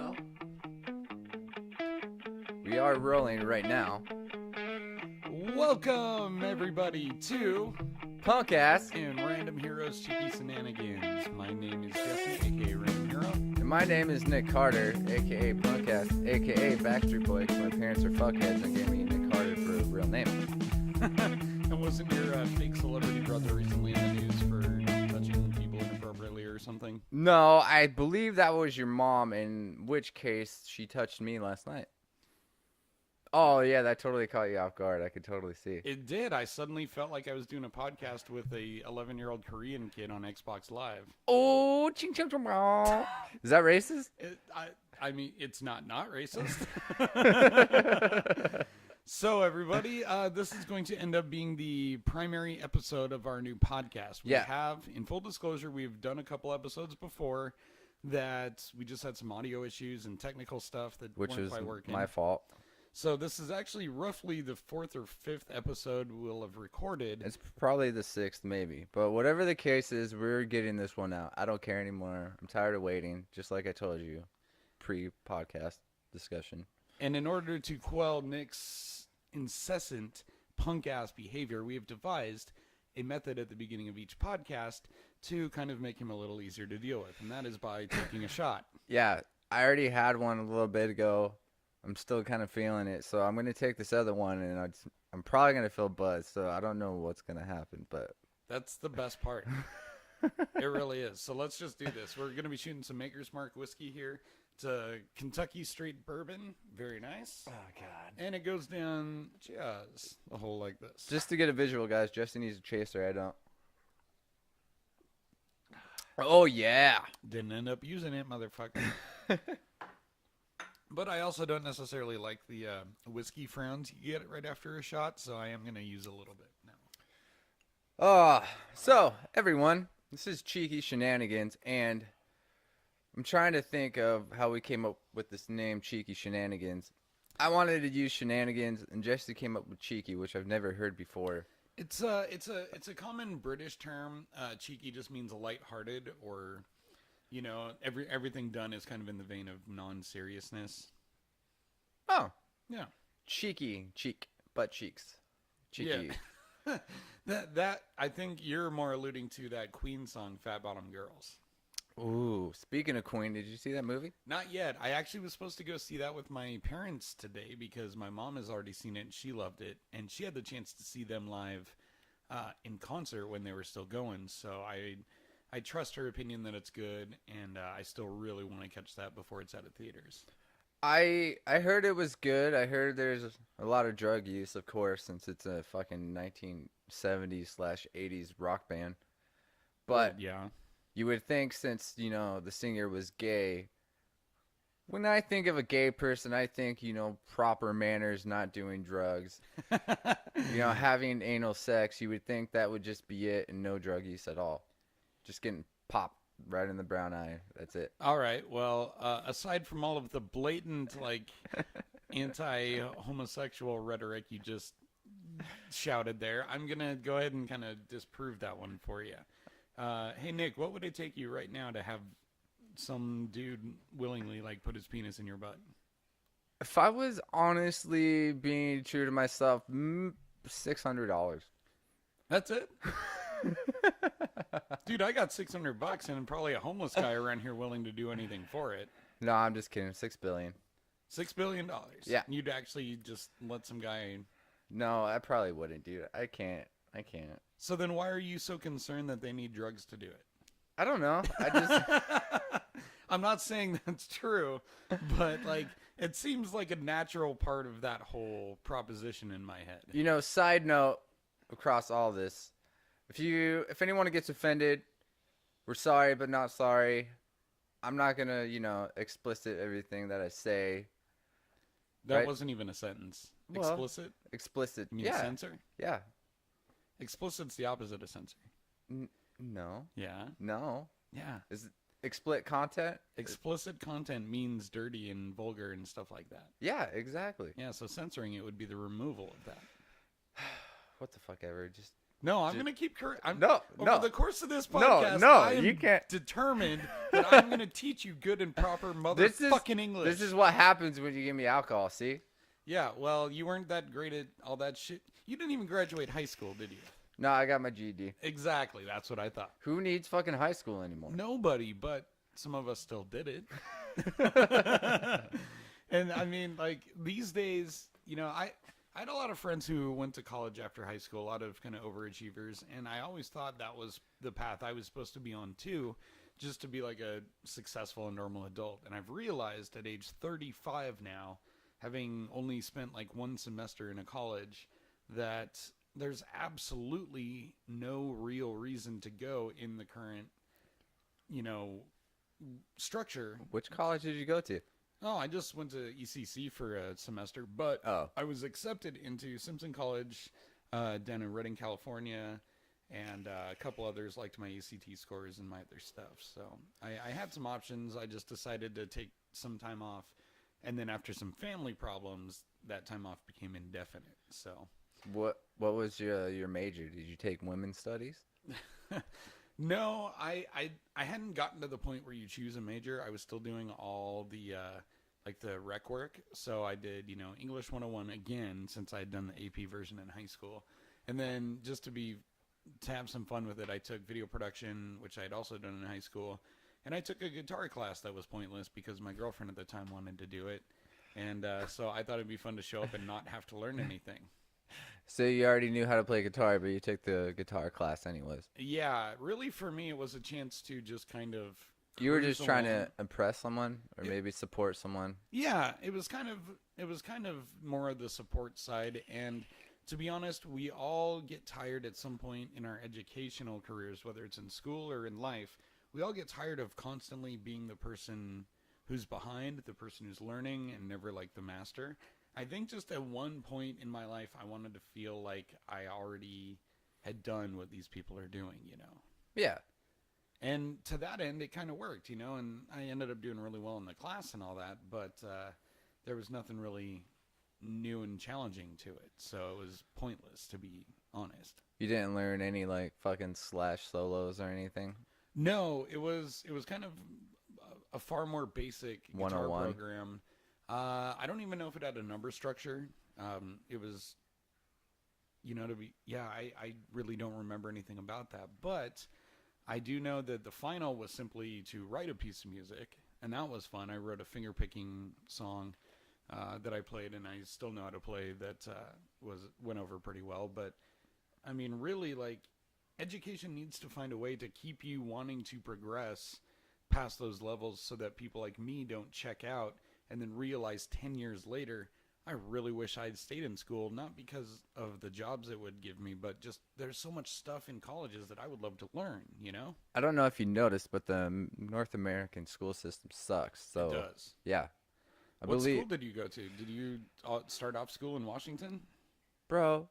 know. We are rolling right now. Welcome, everybody, to Punk ass. and Random Heroes Cheeky Shenanigans. My name is Jesse, aka Random Hero. And my name is Nick Carter, aka Punk ass, aka Backstreet Boy, 'cause my parents are fuckheads and gave me Nick Carter for a real name. And wasn't your fake celebrity brother recently in the news for touching people inappropriately or something? No, I believe that was your mom, in which case she touched me last night. Oh, yeah, that totally caught you off guard. I could totally see. It did. I suddenly felt like I was doing a podcast with a 11-year-old Korean kid on Xbox Live. Oh, ching ching ching. Is that racist? I mean, it's not racist. So, everybody, this is going to end up being the primary episode of our new podcast. We have, in full disclosure, we've done a couple episodes before that we just had some audio issues and technical stuff that weren't quite working. My fault. So this is actually roughly the 4th or 5th episode we'll have recorded. It's probably the 6th, maybe. But whatever the case is, we're getting this one out. I don't care anymore. I'm tired of waiting, just like I told you pre-podcast discussion. And in order to quell Nick's incessant punk-ass behavior, we have devised a method at the beginning of each podcast to kind of make him a little easier to deal with, and that is by taking a shot. Yeah, I already had one a little bit ago. I'm still kind of feeling it, so I'm going to take this other one, and I'm probably going to feel buzzed, so I don't know what's going to happen, but... That's the best part. It really is. So let's just do this. We're going to be shooting some Maker's Mark whiskey here. It's a Kentucky Straight Bourbon. Very nice. Oh, God. And it goes down just a hole like this. Just to get a visual, guys, Jesse needs a chaser. I don't. Oh, yeah. Didn't end up using it, motherfucker. But I also don't necessarily like the whiskey frowns you get right after a shot, so I am going to use a little bit now. So, everyone, this is Cheeky Shenanigans, and I'm trying to think of how we came up with this name, Cheeky Shenanigans. I wanted to use shenanigans, and Jesse came up with cheeky, which I've never heard before. It's a common British term. Cheeky just means lighthearted, or... You know, everything done is kind of in the vein of non-seriousness. Oh. Yeah. Cheeky. Cheek. Butt cheeks. Cheeky. Yeah. that I think you're more alluding to that Queen song, Fat Bottom Girls. Ooh. Speaking of Queen, did you see that movie? Not yet. I actually was supposed to go see that with my parents today because my mom has already seen it and she loved it. And she had the chance to see them live in concert when they were still going. So I trust her opinion that it's good, and I still really want to catch that before it's out of theaters. I heard it was good. I heard there's a lot of drug use, of course, since it's a fucking 1970s/80s rock band. But yeah, you would think since, you know, the singer was gay, when I think of a gay person, I think, you know, proper manners, not doing drugs, you know, having anal sex. You would think that would just be it and no drug use at all. Just getting popped right in the brown eye. That's it. All right. Well, aside from all of the blatant, like, anti-homosexual rhetoric you just shouted there, I'm going to go ahead and kind of disprove that one for you. Hey, Nick, what would it take you right now to have some dude willingly, like, put his penis in your butt? If I was honestly being true to myself, $600. That's it? Dude, I got $600 and probably a homeless guy around here willing to do anything for it. No, I'm just kidding. $6 billion. $6 billion. Yeah. You'd actually just let some guy. No, I probably wouldn't, dude. I can't. So then why are you so concerned that they need drugs to do it? I don't know. I'm not saying that's true, but like it seems like a natural part of that whole proposition in my head. You know, side note across all this. If anyone gets offended, we're sorry but not sorry. I'm not gonna, you know, explicit everything that I say. That right? wasn't even a sentence. Well, Explicit? Explicit. You mean yeah. censor? Yeah. Explicit's the opposite of censor. No. Yeah. No. Yeah. Is it explicit content? Explicit content means dirty and vulgar and stuff like that. Yeah, exactly. Yeah, so censoring it would be the removal of that. What the fuck ever. Just No, I'm going to keep No, over no. the course of this No, podcast, no, I am you can't. determined that I'm going to teach you good and proper motherfucking English. This is what happens when you give me alcohol, see? Yeah, well, you weren't that great at all that shit. You didn't even graduate high school, did you? No, I got my GED. Exactly, that's what I thought. Who needs fucking high school anymore? Nobody, but some of us still did it. And I mean, like, these days, you know, I had a lot of friends who went to college after high school, a lot of kind of overachievers, and I always thought that was the path I was supposed to be on too, just to be like a successful and normal adult. And I've realized at age 35 now, having only spent like one semester in a college, that there's absolutely no real reason to go in the current, you know, structure. Which college did you go to? Oh, I just went to ECC for a semester, but I was accepted into Simpson College down in Redding, California, and a couple others liked my ACT scores and my other stuff. So I had some options. I just decided to take some time off, and then after some family problems, that time off became indefinite. So what was your major? Did you take women's studies? No, I hadn't gotten to the point where you choose a major. I was still doing all the like the rec work. So I did, you know, English 101 again, since I had done the AP version in high school. And then just to have some fun with it, I took video production, which I had also done in high school. And I took a guitar class that was pointless because my girlfriend at the time wanted to do it. And so I thought it'd be fun to show up and not have to learn anything. So you already knew how to play guitar, but you took the guitar class anyways. Yeah, really for me, it was a chance to just kind of... You were just trying to impress someone or maybe support someone? Yeah, it was kind of more of the support side. And to be honest, we all get tired at some point in our educational careers, whether it's in school or in life. We all get tired of constantly being the person who's behind, the person who's learning and never like the master. I think just at one point in my life, I wanted to feel like I already had done what these people are doing, you know? Yeah. And to that end, it kind of worked, you know? And I ended up doing really well in the class and all that, but there was nothing really new and challenging to it. So it was pointless, to be honest. You didn't learn any, like, fucking Slash solos or anything? No, it was kind of a far more basic guitar 101 program. I don't even know if it had a number structure. It was, you know, I really don't remember anything about that. But I do know that the final was simply to write a piece of music, and that was fun. I wrote a finger-picking song that I played, and I still know how to play that went over pretty well. But, I mean, really, like, education needs to find a way to keep you wanting to progress past those levels so that people like me don't check out and then realize 10 years later, I really wish I'd stayed in school, not because of the jobs it would give me, but just there's so much stuff in colleges that I would love to learn, you know? I don't know if you noticed, but the North American school system sucks. So, it does. Yeah. What school did you go to? Did you start off school in Washington? Bro,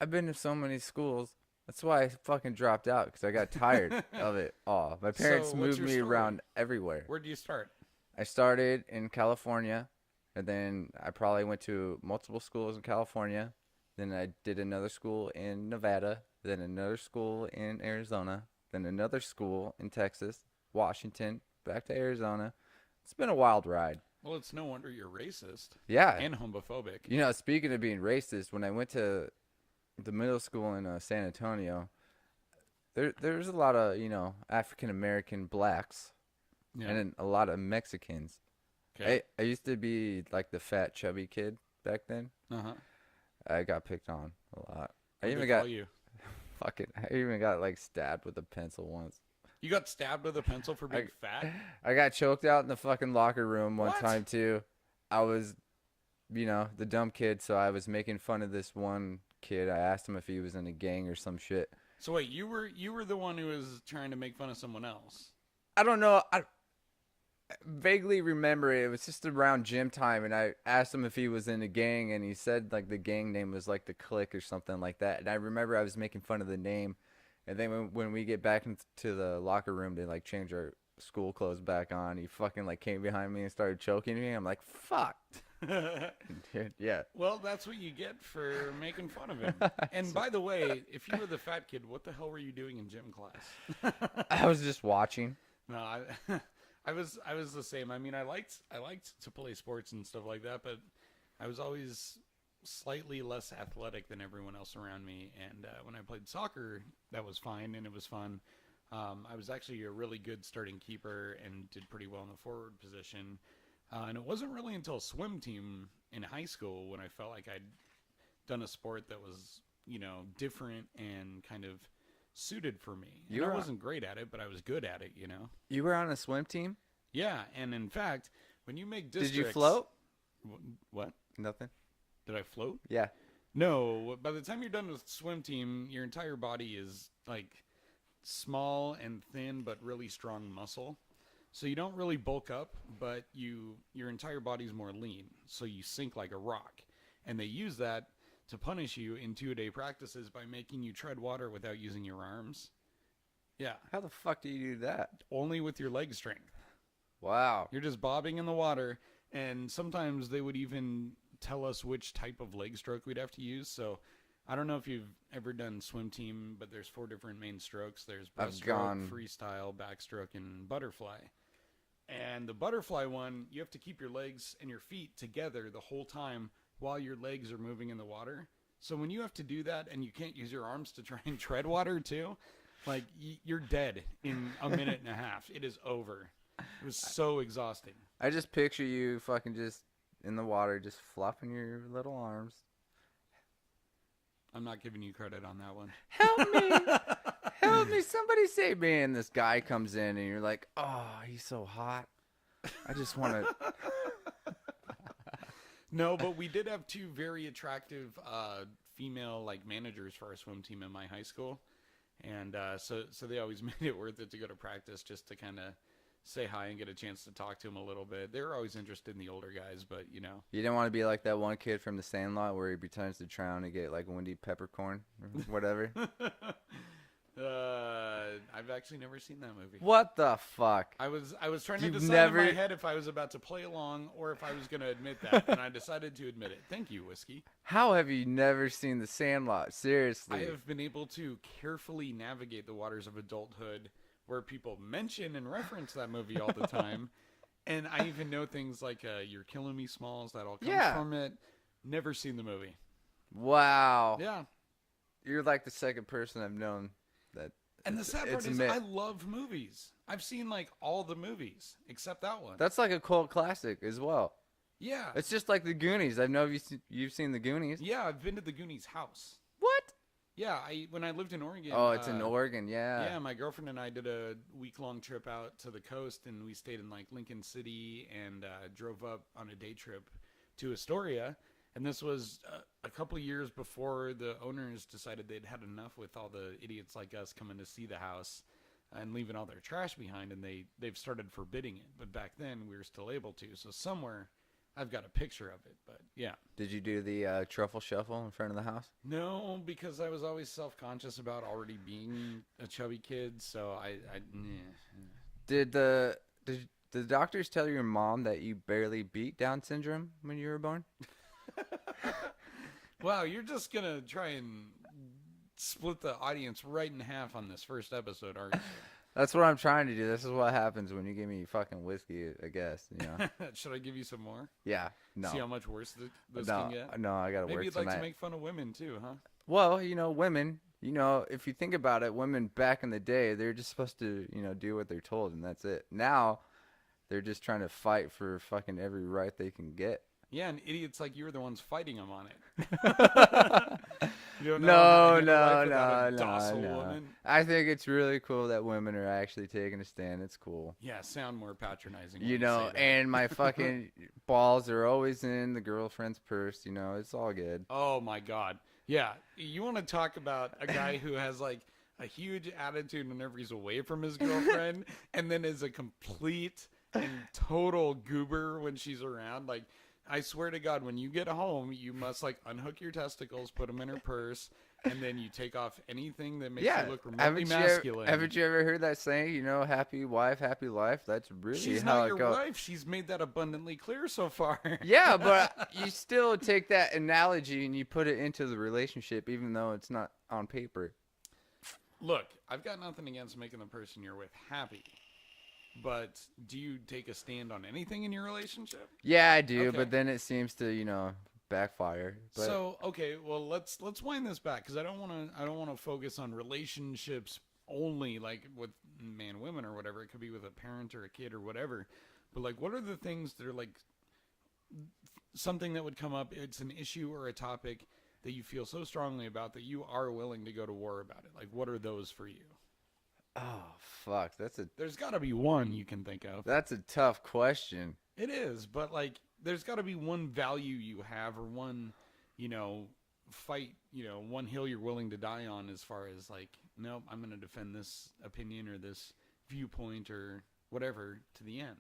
I've been to so many schools. That's why I fucking dropped out, because I got tired of it all. My parents moved me around everywhere. Where did you start? I started in California, and then I probably went to multiple schools in California. Then I did another school in Nevada, then another school in Arizona, then another school in Texas, Washington, back to Arizona. It's been a wild ride. Well, it's no wonder you're racist. Yeah. And homophobic. You know, speaking of being racist, when I went to the middle school in San Antonio, there's a lot of, you know, African-American blacks. Yeah. And then a lot of Mexicans. Okay. I used to be like the fat, chubby kid back then. Uh-huh. I got picked on a lot. I even got you. I even got like stabbed with a pencil once. You got stabbed with a pencil for being fat? I got choked out in the fucking locker room one time too. I was, you know, the dumb kid, so I was making fun of this one kid. I asked him if he was in a gang or some shit. So wait, you were the one who was trying to make fun of someone else? I don't know. I vaguely remember it was just around gym time, and I asked him if he was in a gang, and he said like the gang name was like the Click or something like that. And I remember I was making fun of the name, and then when we get back into the locker room to like change our school clothes back on, he fucking like came behind me and started choking me. I'm like, fuck. Yeah. Well, that's what you get for making fun of him. And by the way, if you were the fat kid, what the hell were you doing in gym class? I was just watching. No, I was the same. I mean, I liked to play sports and stuff like that, but I was always slightly less athletic than everyone else around me. And when I played soccer, that was fine and it was fun. I was actually a really good starting keeper and did pretty well in the forward position. And it wasn't really until swim team in high school when I felt like I'd done a sport that was, different and kind of suited for me. And I wasn't great at it, but I was good at it, You were on a swim team? Yeah, and in fact, when you make districts... Did you float? What? Nothing. Did I float? Yeah. No, by the time you're done with swim team, your entire body is like small and thin but really strong muscle. So you don't really bulk up, but your entire body's more lean, so you sink like a rock. And they use that to punish you in 2-a-day practices by making you tread water without using your arms. Yeah. How the fuck do you do that? Only with your leg strength. Wow. You're just bobbing in the water, and sometimes they would even tell us which type of leg stroke we'd have to use. So I don't know if you've ever done swim team, but there's 4 different main strokes. There's breaststroke, freestyle, backstroke, and butterfly. And the butterfly one, you have to keep your legs and your feet together the whole time while your legs are moving in the water. So when you have to do that and you can't use your arms to try and tread water too, like you're dead in a minute and a half. It is over. It was so exhausting. I just picture you fucking just in the water, just flopping your little arms. I'm not giving you credit on that one. Help me! Help me! Somebody save me! And this guy comes in, and you're like, "Oh, he's so hot. I just want to." No, but we did have 2 very attractive female managers for our swim team in my high school, and so they always made it worth it to go to practice just to kind of say hi and get a chance to talk to them a little bit. They were always interested in the older guys, but You didn't want to be like that one kid from The Sandlot where he pretends to drown and get like Wendy Peppercorn or whatever. I've actually never seen that movie. What the fuck? I was trying to decide in my head if I was about to play along or if I was going to admit that, and I decided to admit it. Thank you, Whiskey. How have you never seen The Sandlot? Seriously. I have been able to carefully navigate the waters of adulthood where people mention and reference that movie all the time. And I even know things like You're Killing Me, Smalls. That all comes from it. Never seen the movie. Wow. Yeah. You're like the second person I've known that. And the sad part is I love movies. I've seen all the movies except that one. That's like a cult classic as well. Yeah. It's just like The Goonies. I know you've seen The Goonies. Yeah, I've been to the Goonies house. What? Yeah, when I lived in Oregon. Oh, it's in Oregon, yeah. Yeah, my girlfriend and I did a week-long trip out to the coast, and we stayed in Lincoln City and drove up on a day trip to Astoria. And this was a couple years before the owners decided they'd had enough with all the idiots like us coming to see the house and leaving all their trash behind, and they've started forbidding it. But back then, we were still able to. So somewhere, I've got a picture of it, but yeah. Did you do the truffle shuffle in front of the house? No, because I was always self-conscious about already being a chubby kid, so Did the doctors tell your mom that you barely beat Down syndrome when you were born? Wow, you're just going to try and split the audience right in half on this first episode, aren't you? That's what I'm trying to do. This is what happens when you give me fucking whiskey, I guess. Should I give you some more? Yeah. No. See how much worse this can get? No, I got to work tonight. Maybe you'd like to make fun of women too, huh? Well, women, if you think about it, women back in the day, they're just supposed to, do what they're told, and that's it. Now, they're just trying to fight for fucking every right they can get. Yeah, and idiots like you are the ones fighting them on it. No. I think it's really cool that women are actually taking a stand. It's cool. Yeah, sound more patronizing. And my fucking balls are always in the girlfriend's purse. It's all good. Oh, my God. Yeah, you want to talk about a guy who has, a huge attitude whenever he's away from his girlfriend and then is a complete and total goober when she's around. I swear to God, when you get home, you must unhook your testicles, put them in her purse, and then you take off anything that makes Yeah. you look remotely masculine. Haven't you ever heard that saying? You know, happy wife, happy life. That's really She's how not it your goes. wife. She's made that abundantly clear so far. Yeah, but you still take that analogy and you put it into the relationship, even though it's not on paper. Look, I've got nothing against making the person you're with happy. But do you take a stand on anything in your relationship? Yeah, I do, Okay. but then it seems to, backfire. But So, okay, well, let's wind this back because I don't want to focus on relationships only, like with man, women, or whatever. It could be with a parent or a kid or whatever. But like, what are the things that are like something that would come up? It's an issue or a topic that you feel so strongly about that you are willing to go to war about it. Like, what are those for you? oh fuck, There's got to be one you can think of. that's a tough question. It is, but like, there's got to be one value you have, or one, fight, one hill you're willing to die on, as far as like, nope, I'm going to defend this opinion or this viewpoint or whatever to the end.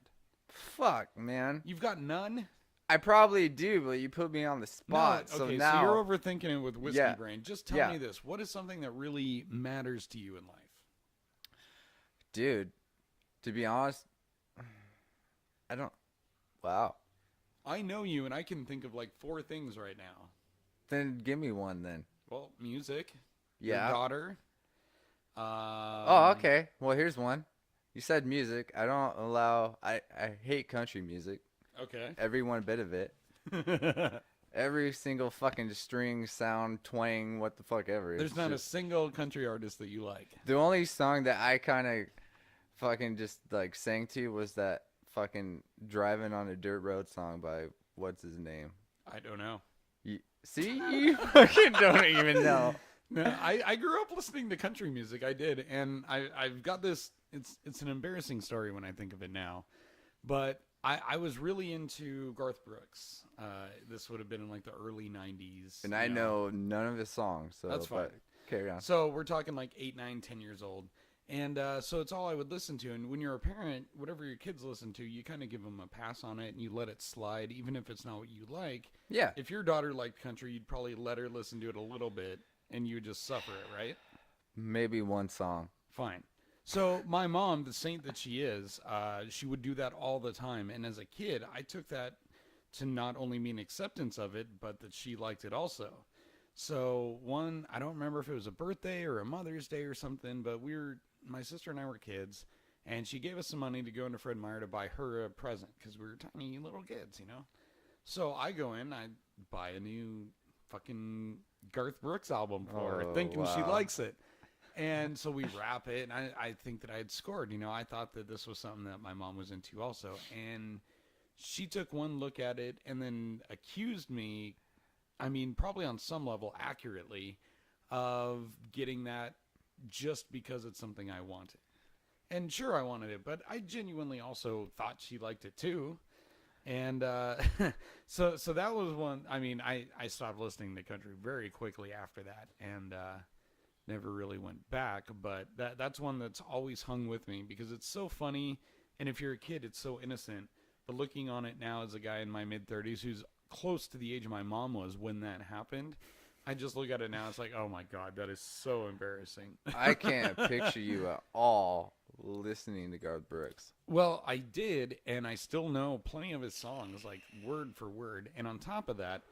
Fuck, man. You've got none? I probably do, but you put me on the spot. No, okay, so now you're overthinking it with whiskey Yeah. brain. Just tell Yeah. me this: what is something that really matters to you in life? dude, to be honest, I don't. Wow. I know you, and I can think of like 4 things right now. Then give me one then. Well, music. Yeah. Your daughter. Oh, okay. Well, here's one. You said music. I don't allow. I hate country music. Okay. Every one bit of it. Every single fucking string, sound, twang, what the fuck ever. There's It's not a just- single country artist that you like. The only song that I kind of fucking just like sang to was that fucking "Driving on a Dirt Road" song by what's his name. I don't know. See, you fucking don't even know. No, I grew up listening to country music. I did, and I've got this. It's an embarrassing story when I think of it now, but I was really into Garth Brooks. This would have been in like the early '90s, And I know none of his songs, so That's fine. but carry on. So we're talking like 8, 9, 10 years old. And so it's all I would listen to. And when you're a parent, whatever your kids listen to, you kind of give them a pass on it and you let it slide, even if it's not what you like. Yeah. If your daughter liked country, you'd probably let her listen to it a little bit and you would just suffer it, right? Maybe one song. Fine. So my mom, the saint that she is, she would do that all the time. And as a kid, I took that to not only mean acceptance of it, but that she liked it also. So I don't remember if it was a birthday or a Mother's Day or something, but my sister and I were kids, and she gave us some money to go into Fred Meyer to buy her a present because we were tiny little kids, So I go in, I buy a new fucking Garth Brooks album for her, thinking she wow. likes it. And so we wrap it, and I think that I had scored. I thought that this was something that my mom was into also. And she took one look at it and then accused me, probably on some level accurately, of getting that just because it's something I wanted. And sure, I wanted it, but I genuinely also thought she liked it too. And so that was one. I stopped listening to country very quickly after that, and never really went back. But that's one that's always hung with me because it's so funny. And if you're a kid, it's so innocent. But looking on it now as a guy in my mid-30s who's close to the age my mom was when that happened, I just look at it now. It's like, oh my God, that is so embarrassing. I can't picture you at all listening to Garth Brooks. Well, I did, and I still know plenty of his songs, like word for word. And on top of that,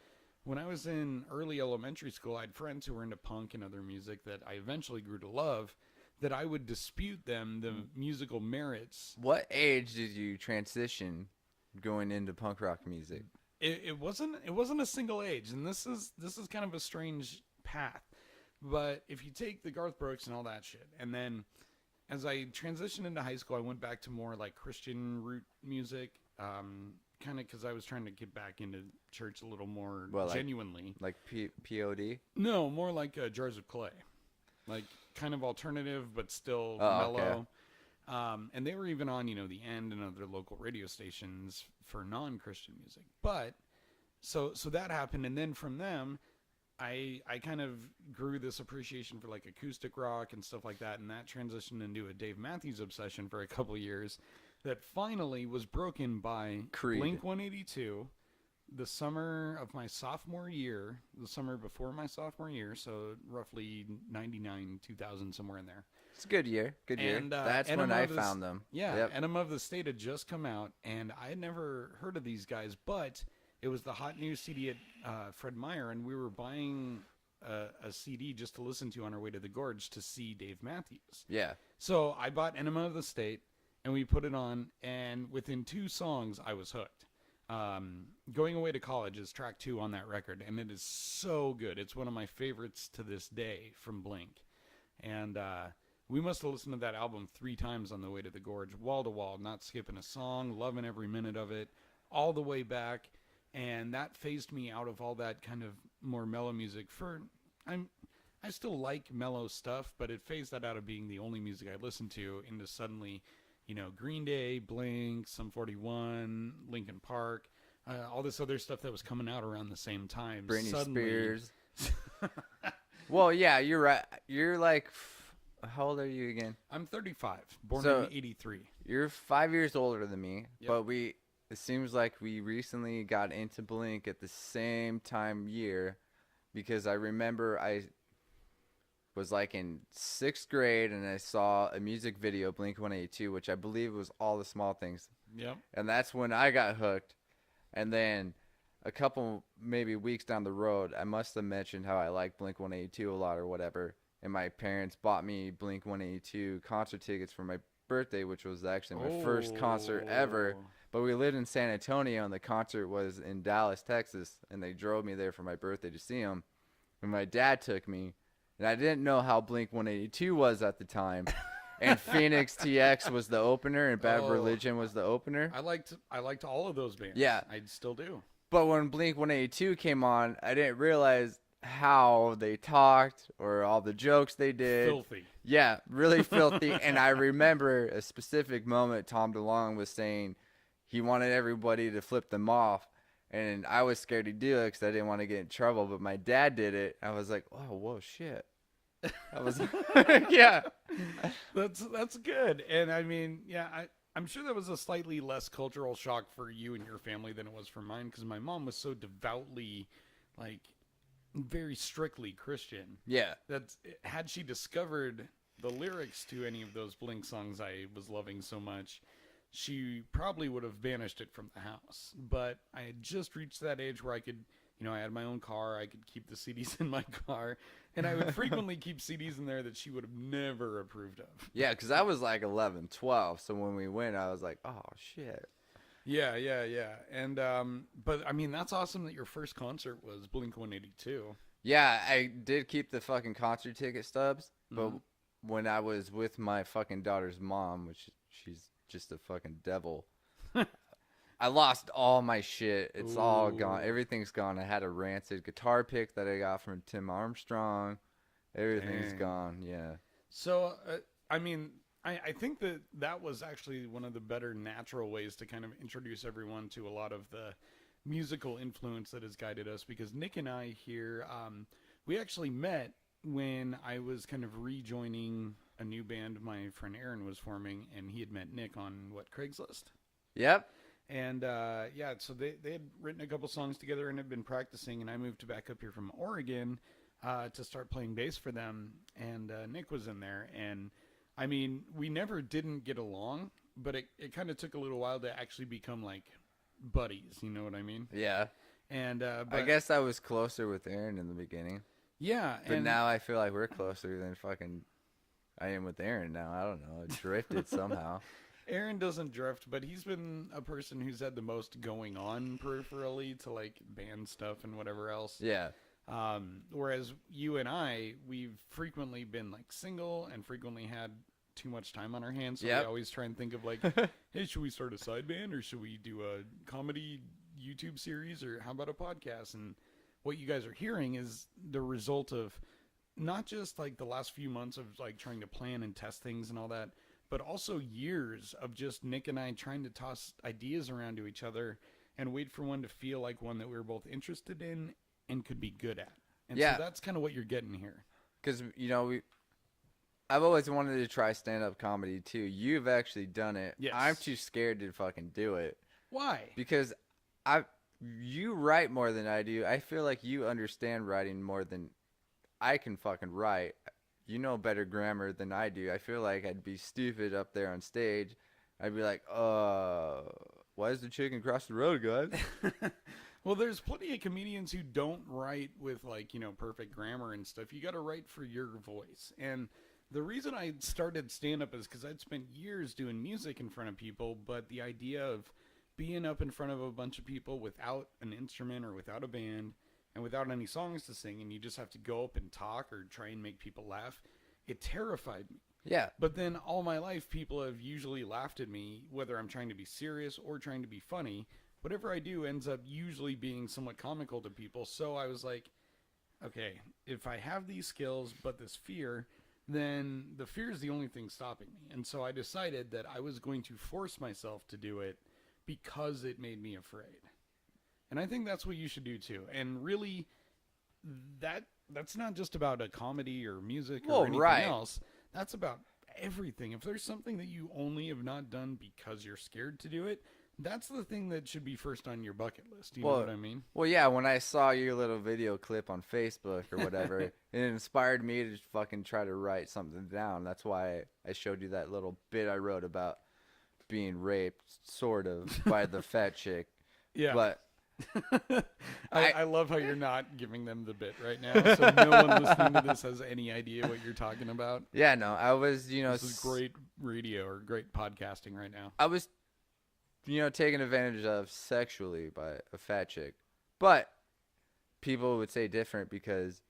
when I was in early elementary school, I had friends who were into punk and other music that I eventually grew to love, that I would dispute them the musical merits. What age did you transition going into punk rock music? It wasn't a single age, and this is kind of a strange path. But if you take the Garth Brooks and all that shit, and then as I transitioned into high school, I went back to more like Christian root music, kind of because I was trying to get back into church a little more genuinely. Like POD? No, more like Jars of Clay, like kind of alternative but still mellow. Okay. And they were even on, the End and other local radio stations for non-Christian music. But so that happened, and then from them, I kind of grew this appreciation for like acoustic rock and stuff like that, and that transitioned into a Dave Matthews obsession for a couple of years that finally was broken by Creed. Blink-182, the summer of my sophomore year, the summer before my sophomore year, so roughly 99, 2000, somewhere in there. It's a good year. Good year. And, That's when I found them. Yeah, Yep. Enema of the State had just come out, and I had never heard of these guys, but it was the hot new CD at Fred Meyer, and we were buying a CD just to listen to on our way to the Gorge to see Dave Matthews. Yeah. So I bought Enema of the State, and we put it on, and within 2 songs, I was hooked. Going Away to College is track 2 on that record, and it is so good. It's one of my favorites to this day from Blink. And we must have listened to that album 3 times on the way to the Gorge, wall to wall, not skipping a song, loving every minute of it, all the way back. And that phased me out of all that kind of more mellow music. I still like mellow stuff, but it phased that out of being the only music I listened to into suddenly, Green Day, Blink, Sum 41, Linkin Park, all this other stuff that was coming out around the same time. Britney Suddenly, Spears. Well, yeah, you're right. You're like, how old are you again? I'm 35, born So- in 83. You're 5 years older than me, Yep. but it seems like we recently got into Blink at the same time year, because I remember I was like in 6th grade and I saw a music video, Blink 182, which I believe was All the Small Things. Yep. And that's when I got hooked. And then a couple maybe weeks down the road, I must have mentioned how I like Blink 182 a lot or whatever. And my parents bought me Blink 182 concert tickets for my birthday, which was actually my first concert ever. But we lived in San Antonio, and the concert was in Dallas, Texas. And they drove me there for my birthday to see them. And my dad took me. And I didn't know how Blink 182 was at the time. And Phoenix TX was the opener, and Bad Religion was the opener. I liked all of those bands. Yeah. I still do. But when Blink 182 came on, I didn't realize how they talked or all the jokes they did. Filthy. Yeah, really filthy. And I remember a specific moment Tom DeLonge was saying he wanted everybody to flip them off. And I was scared to do it because I didn't want to get in trouble. But my dad did it. I was like, oh, whoa, shit. I was, yeah. That's good. And I mean, yeah, I'm sure that was a slightly less cultural shock for you and your family than it was for mine, because my mom was so devoutly, like, very strictly Christian. Yeah. That had she discovered the lyrics to any of those Blink songs I was loving so much, she probably would have banished it from the house. But I had just reached that age where I could, I had my own car. I could keep the CDs in my car. And I would frequently keep CDs in there that she would have never approved of. Yeah, because I was like 11, 12. So when we went, I was like, oh, shit. Yeah. And, but I mean, that's awesome that your first concert was Blink 182. Yeah, I did keep the fucking concert ticket stubs. But when I was with my fucking daughter's mom, which she's just a fucking devil, I lost all my shit. It's all gone. Everything's gone. I had a rancid guitar pick that I got from Tim Armstrong. Everything's gone. Yeah. So, I mean, I think that was actually one of the better natural ways to kind of introduce everyone to a lot of the musical influence that has guided us, because Nick and I here, we actually met when I was kind of rejoining a new band my friend Aaron was forming, and he had met Nick on, Craigslist? Yep. And, so they had written a couple songs together and had been practicing, and I moved back up here from Oregon to start playing bass for them, and Nick was in there, and, I mean, we never didn't get along, but it kind of took a little while to actually become, like, buddies, you know what I mean? Yeah. And but, I guess I was closer with Aaron in the beginning. Yeah. But now I feel like we're closer than fucking I am with Aaron now. I don't know. It drifted somehow. Aaron doesn't drift, but he's been a person who's had the most going on peripherally to, like, band stuff and whatever else. Yeah. Whereas you and I, we've frequently been, like, single and frequently had too much time on our hands. So we always try and think of, like, hey, should we start a side band, or should we do a comedy YouTube series, or how about a podcast? And what you guys are hearing is the result of not just, like, the last few months of, like, trying to plan and test things and all that, but also years of just Nick and I trying to toss ideas around to each other and wait for one to feel like one that we were both interested in and could be good at. And so that's kind of what you're getting here. Because, I've always wanted to try stand-up comedy, too. You've actually done it. Yes. I'm too scared to fucking do it. Why? Because you write more than I do. I feel like you understand writing more than I can fucking write. You know better grammar than I do. I feel like I'd be stupid up there on stage. I'd be like, why is the chicken cross the road, guys? Well, there's plenty of comedians who don't write with, like, you know, perfect grammar and stuff. You got to write for your voice. And the reason I started stand-up is because I'd spent years doing music in front of people, but the idea of being up in front of a bunch of people without an instrument or without a band and without any songs to sing, and you just have to go up and talk or try and make people laugh, it terrified me. Yeah. But then all my life, people have usually laughed at me, whether I'm trying to be serious or trying to be funny. Whatever I do ends up usually being somewhat comical to people. So I was like, okay, if I have these skills but this fear, then the fear is the only thing stopping me. And so I decided that I was going to force myself to do it because it made me afraid. And I think that's what you should do too. And really, that's not just about a comedy or music or anything else. That's about everything. If there's something that you only have not done because you're scared to do it, that's the thing that should be first on your bucket list. You know what I mean? Well, yeah, when I saw your little video clip on Facebook or whatever, it inspired me to just fucking try to write something down. That's why I showed you that little bit I wrote about being raped, sort of, by the fat chick. Yeah. But I love how you're not giving them the bit right now, so no one listening to this has any idea what you're talking about. Yeah, no, I was, this is great radio or great podcasting right now. I was, taken advantage of sexually by a fat chick. But people would say different because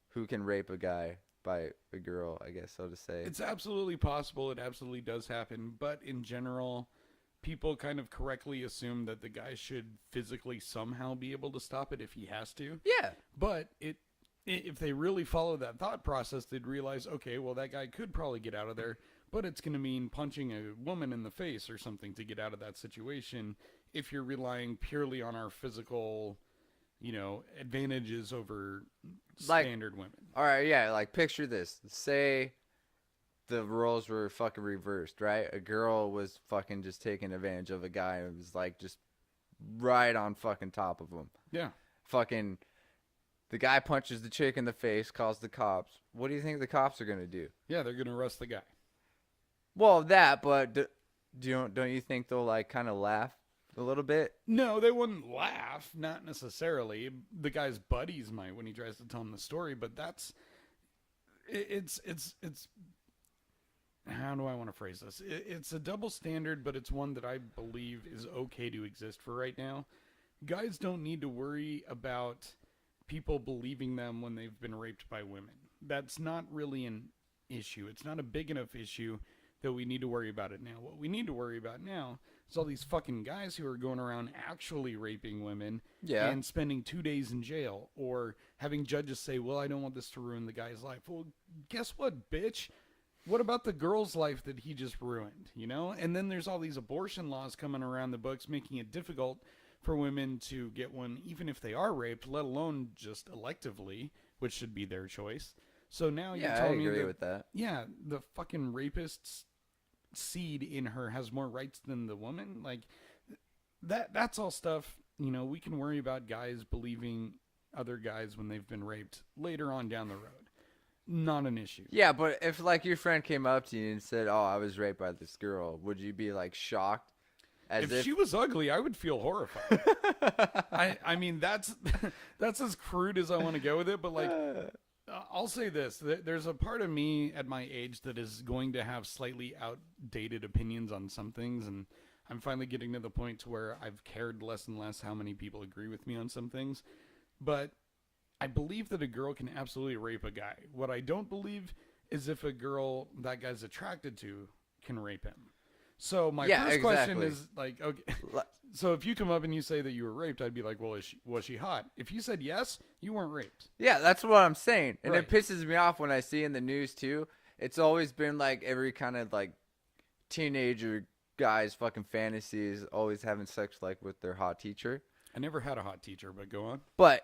who can rape a guy by a girl, I guess, so to say. It's absolutely possible. It absolutely does happen. But in general, people kind of correctly assume that the guy should physically somehow be able to stop it if he has to. Yeah. But if they really follow that thought process, they'd realize, okay, well, that guy could probably get out of there, but it's going to mean punching a woman in the face or something to get out of that situation if you're relying purely on our physical, advantages over standard women. All right, yeah, like picture this. Say the roles were fucking reversed, right? A girl was fucking just taking advantage of a guy and was like just right on fucking top of him. Yeah. Fucking the guy punches the chick in the face, calls the cops. What do you think the cops are going to do? Yeah, they're going to arrest the guy. Well, but don't you think they'll like kind of laugh a little bit? No, they wouldn't laugh, not necessarily. The guy's buddies might when he tries to tell him the story, but it's how do I want to phrase this? It's a double standard, but it's one that I believe is okay to exist for right now. Guys don't need to worry about people believing them when they've been raped by women. That's not really an issue. It's not a big enough issue that we need to worry about it now. What we need to worry about now is all these fucking guys who are going around actually raping women and spending 2 days in jail, or having judges say, well, I don't want this to ruin the guy's life. Well, guess what, bitch? What about the girl's life that he just ruined, And then there's all these abortion laws coming around the books, making it difficult for women to get one, even if they are raped, let alone just electively, which should be their choice. So now you're telling me I agree with that. Yeah, the fucking rapist's seed in her has more rights than the woman. Like, that's all stuff, we can worry about guys believing other guys when they've been raped later on down the road. Not an issue. Yeah, but if like your friend came up to you and said, "Oh, I was raped by this girl," would you be like shocked? If she was ugly, I would feel horrified. I mean, that's as crude as I want to go with it, but like, I'll say this. There's a part of me at my age that is going to have slightly outdated opinions on some things, and I'm finally getting to the point to where I've cared less and less how many people agree with me on some things. But I believe that a girl can absolutely rape a guy. What I don't believe is if a girl that guy's attracted to can rape him. So my first question is like, okay, so if you come up and you say that you were raped, I'd be like, well, was she hot? If you said yes, you weren't raped. Yeah, that's what I'm saying. And it pisses me off when I see in the news too. It's always been like every kind of like teenager guy's fucking fantasies, always having sex like with their hot teacher. I never had a hot teacher, but go on.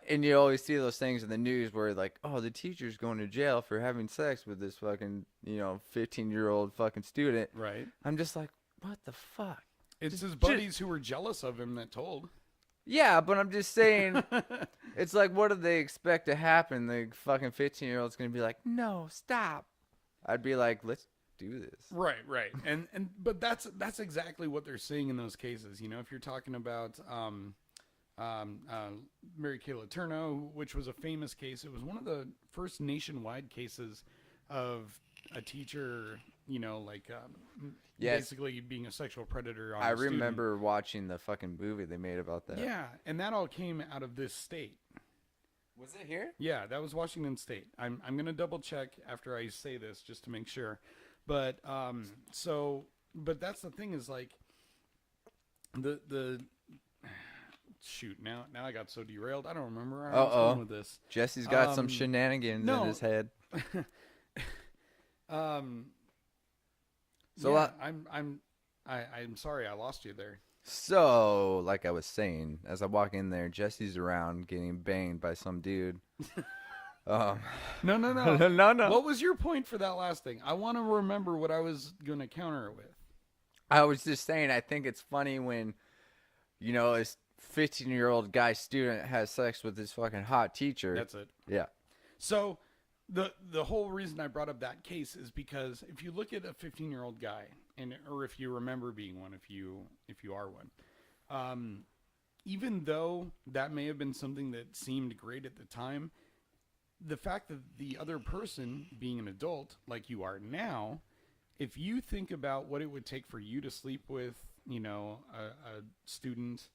And you always see those things in the news where like, oh, the teacher's going to jail for having sex with this fucking, 15-year-old fucking student. Right. I'm just like, what the fuck? It's his buddies who were jealous of him that told. Yeah, but I'm just saying, it's like, what do they expect to happen? The fucking 15-year-old's gonna be like, no, stop. I'd be like, let's do this. Right. And but that's exactly what they're saying in those cases. You know, if you're talking about Mary Kay Letourneau, which was a famous case, it was one of the first nationwide cases of a teacher, you know, like Yes. basically being a sexual predator on I a student. remember watching the fucking movie they made about that. Yeah, and that all came out of this state. Was it here? Yeah, that was Washington State. I'm gonna double check after I say this just to make sure. But but that's the thing is like the shoot, now I got so derailed. I don't remember where I was going with this. Jesse's got some shenanigans in his head. So yeah, I'm sorry I lost you there. So, like I was saying, as I walk in there, Jesse's around getting banged by some dude. No. No. What was your point for that last thing? I want to remember what I was going to counter it with. I was just saying, I think it's funny when, you know, a 15-year-old guy student has sex with his fucking hot teacher. That's it. Yeah. So the whole reason I brought up that case is because if you look at a 15-year-old guy, or if you remember being one, if you are one, even though that may have been something that seemed great at the time, the fact that the other person, being an adult like you are now, if you think about what it would take for you to sleep with, you know, a student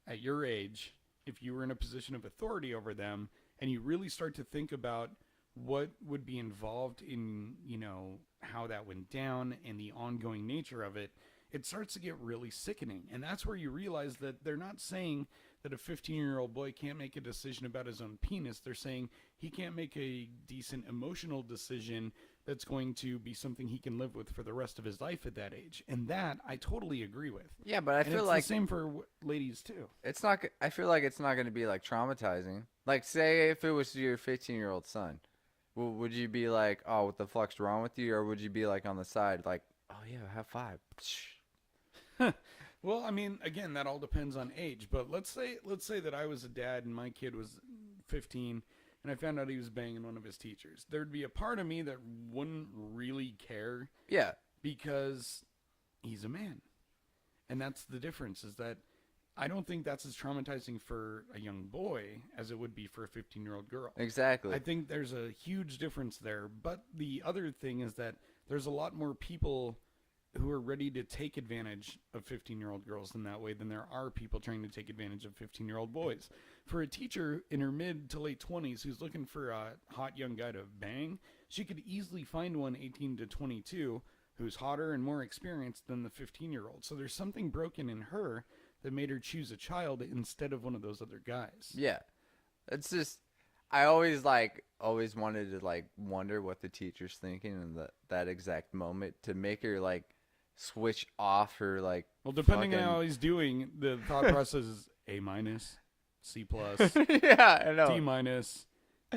at your age, if you were in a position of authority over them, and you really start to think about what would be involved in, you know, how that went down and the ongoing nature of it, it starts to get really sickening. And that's where you realize that they're not saying that a 15-year-old boy can't make a decision about his own penis. They're saying he can't make a decent emotional decision that's going to be something he can live with for the rest of his life at that age. And that I totally agree with. Yeah, but I feel it's like the same for ladies too. it's not. I feel like it's not going to be like traumatizing. Like, say if it was your 15-year-old son, would you be like, "Oh, what the fuck's wrong with you?" Or would you be like on the side, like, "Oh yeah, have five." Well, I mean, again, that all depends on age. But let's say that I was a dad and my kid was 15, and I found out he was banging one of his teachers. There'd be a part of me that wouldn't really care. Yeah, because he's a man, and that's the difference. Is that I don't think that's as traumatizing for a young boy as it would be for a 15-year-old girl. exactly. I think there's a huge difference there. But the other thing is that there's a lot more people who are ready to take advantage of 15-year-old girls in that way than there are people trying to take advantage of 15-year-old boys. For a teacher in her mid to late 20s who's looking for a hot young guy to bang, she could easily find one 18 to 22 who's hotter and more experienced than the 15-year-old. So there's something broken in her that made her choose a child instead of one of those other guys. Yeah, it's just I always wanted to like wonder what the teacher's thinking in that exact moment to make her like switch off her like. Well, depending on how he's doing, the thought process is A-, C+, yeah, I know. D-,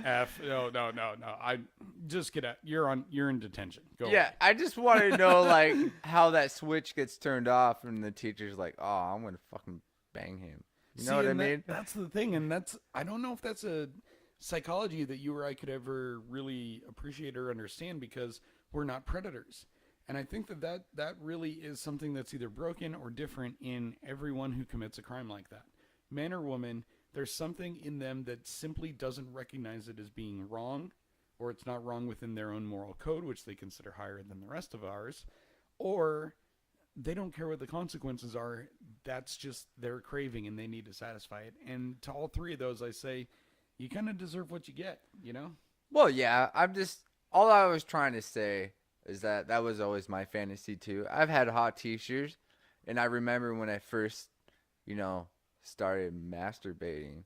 F. No. I just get out. You're in detention. Go Yeah, away. I just want to know like how that switch gets turned off, and the teacher's like, "Oh, I'm gonna fucking bang him." You know what I mean? That's the thing, and I don't know if that's a psychology that you or I could ever really appreciate or understand because we're not predators. And I think that really is something that's either broken or different in everyone who commits a crime like that. Man or woman, there's something in them that simply doesn't recognize it as being wrong, or it's not wrong within their own moral code, which they consider higher than the rest of ours, or they don't care what the consequences are. That's just their craving and they need to satisfy it. And to all three of those, I say, you kind of deserve what you get, you know? Well, yeah, all I was trying to say is that was always my fantasy too. I've had hot teachers, and I remember when I first, you know, started masturbating,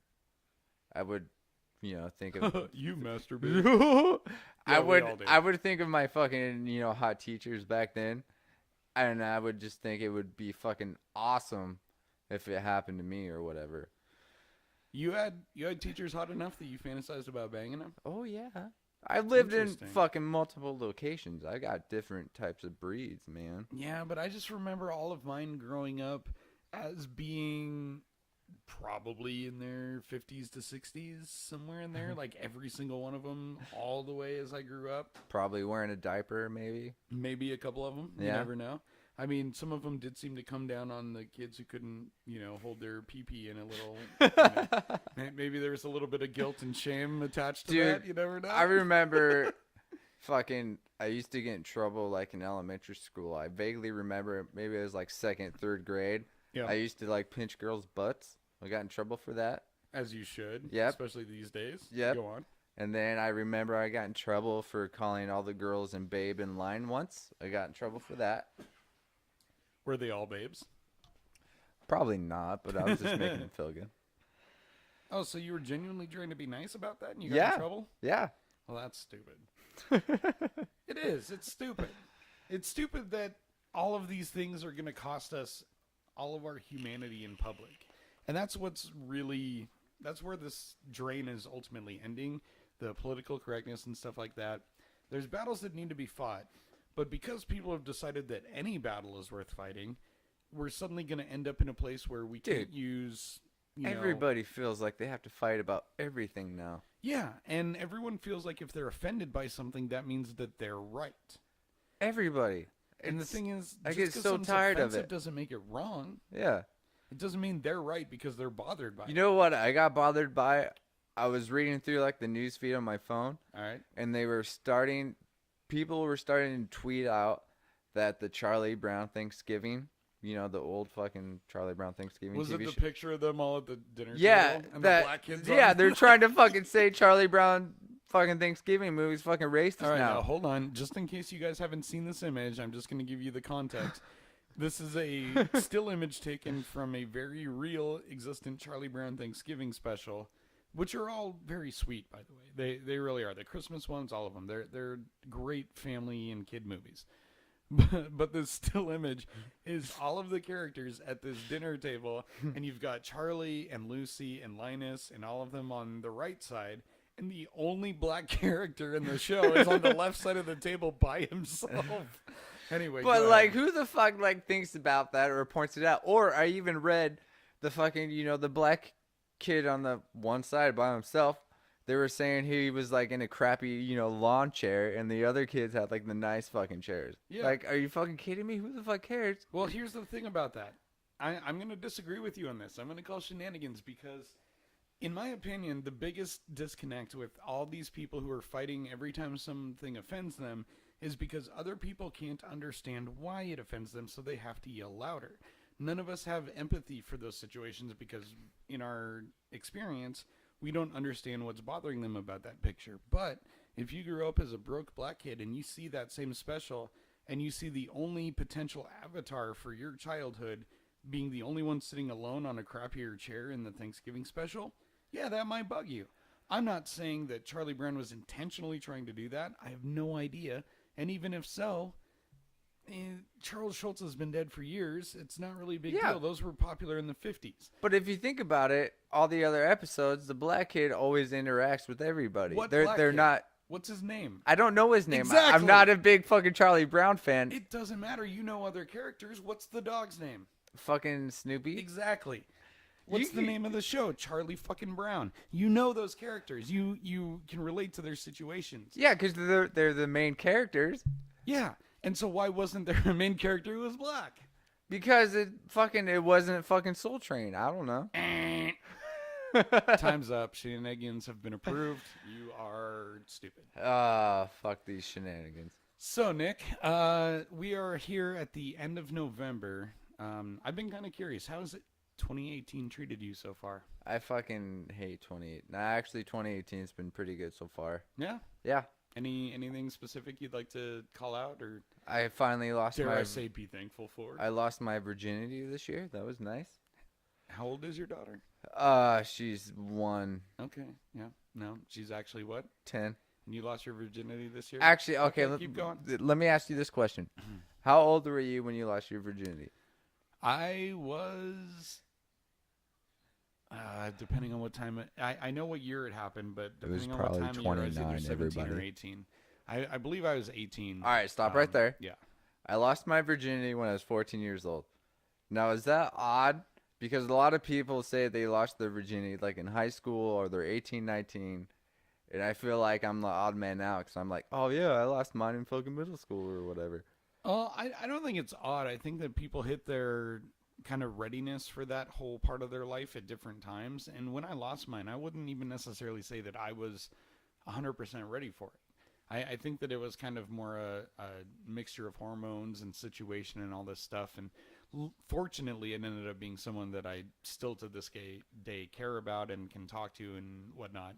I would, you know, think of you masturbate. I would think of my fucking, you know, hot teachers back then, and I would just think it would be fucking awesome if it happened to me or whatever. You had teachers hot enough that you fantasized about banging them? Oh yeah. I lived in fucking multiple locations. I got different types of breeds, man. Yeah, but I just remember all of mine growing up as being probably in their 50s to 60s, somewhere in there. Like every single one of them, all the way as I grew up. Probably wearing a diaper, maybe. Maybe a couple of them. You never know. I mean, some of them did seem to come down on the kids who couldn't, hold their pee-pee in a little. Maybe there was a little bit of guilt and shame attached to that. You never know. I remember I used to get in trouble like in elementary school. I vaguely remember maybe it was like 2nd, 3rd grade. Yeah. I used to like pinch girls' butts. I got in trouble for that. As you should. Yep. Especially these days. Yep. Go on. And then I remember I got in trouble for calling all the girls and babe in line once. I got in trouble for that. Were they all babes? Probably not, but I was just making them feel good. Oh, so you were genuinely trying to be nice about that and you got in trouble? Yeah. Well, that's stupid. It is. It's stupid. It's stupid that all of these things are going to cost us all of our humanity in public. And that's where this drain is ultimately ending, the political correctness and stuff like that. There's battles that need to be fought, but because people have decided that any battle is worth fighting, we're suddenly going to end up in a place where we can't use... Everybody feels like they have to fight about everything now. Yeah, and everyone feels like if they're offended by something, that means that they're right. Everybody. And the thing is, I get so tired of it. Doesn't make it wrong. Yeah. It doesn't mean they're right because they're bothered by it. You know what I got bothered by? I was reading through like the news feed on my phone. All right. And people were starting to tweet out that the Charlie Brown Thanksgiving, the old fucking Charlie Brown Thanksgiving was TV it the show. picture of them all at the dinner yeah, table? And the black kids they're trying to fucking say Charlie Brown fucking Thanksgiving movie's fucking racist all right, now. Now, hold on. Just in case you guys haven't seen this image, I'm just going to give you the context. This is a still image taken from a very real existent Charlie Brown Thanksgiving special, which are all very sweet, by the way. They really are. The Christmas ones, all of them. They're great family and kid movies. But this still image is all of the characters at this dinner table, and you've got Charlie and Lucy and Linus and all of them on the right side, and the only black character in the show is on the left side of the table by himself. Anyway, but like, who the fuck like thinks about that or points it out? Or I even read the fucking the black kid on the one side by himself. They were saying he was like in a crappy lawn chair, and the other kids had like the nice fucking chairs. Yeah. Like, are you fucking kidding me? Who the fuck cares? Well, here's the thing about that. I'm going to disagree with you on this. I'm going to call shenanigans because, in my opinion, the biggest disconnect with all these people who are fighting every time something offends them is because other people can't understand why it offends them, so they have to yell louder. None of us have empathy for those situations because, in our experience, we don't understand what's bothering them about that picture. But if you grew up as a broke black kid and you see that same special and you see the only potential avatar for your childhood being the only one sitting alone on a crappier chair in the Thanksgiving special, yeah, that might bug you. I'm not saying that Charlie Brown was intentionally trying to do that. I have no idea. And even if so, Charles Schultz has been dead for years. It's not really a big deal. Those were popular in the 50s. But if you think about it, all the other episodes, the black kid always interacts with everybody. They're not. What's his name? I don't know his name. Exactly. I'm not a big fucking Charlie Brown fan. It doesn't matter. You know other characters. What's the dog's name? Fucking Snoopy. Exactly. What's the name of the show? Charlie fucking Brown. You know those characters. You can relate to their situations. Yeah, because they're the main characters. Yeah. And so why wasn't there a main character who was black? Because it wasn't fucking Soul Train. I don't know. Time's up. Shenanigans have been approved. You are stupid. Fuck these shenanigans. So, Nick, we are here at the end of November. I've been kind of curious. How has 2018 treated you so far? I fucking hate 2018. Nah, actually, 2018's been pretty good so far. Yeah? Yeah. Anything specific you'd like to call out, or I finally lost dare I say be thankful for? I lost my virginity this year. That was nice. How old is your daughter? She's 1. Okay, yeah. No, she's actually what? 10. And you lost your virginity this year? Actually, okay, keep going. Let me ask you this question. How old were you when you lost your virginity? I was... depending on what time I know what year it happened, but depending on what time of year, I was either 17 or 18. I believe I was 18. All right, stop right there. Yeah. I lost my virginity when I was 14 years old. Now, is that odd Because a lot of people say they lost their virginity like in high school or they're 18, 19. And I feel like I'm the odd man out because I'm like, oh yeah, I lost mine in fucking middle school or whatever. I don't think it's odd. I think that people hit their kind of readiness for that whole part of their life at different times. And when I lost mine, I wouldn't even necessarily say that I was 100% ready for it. I think that it was kind of more a mixture of hormones and situation and all this stuff. And fortunately, it ended up being someone that I still to this day care about and can talk to and whatnot.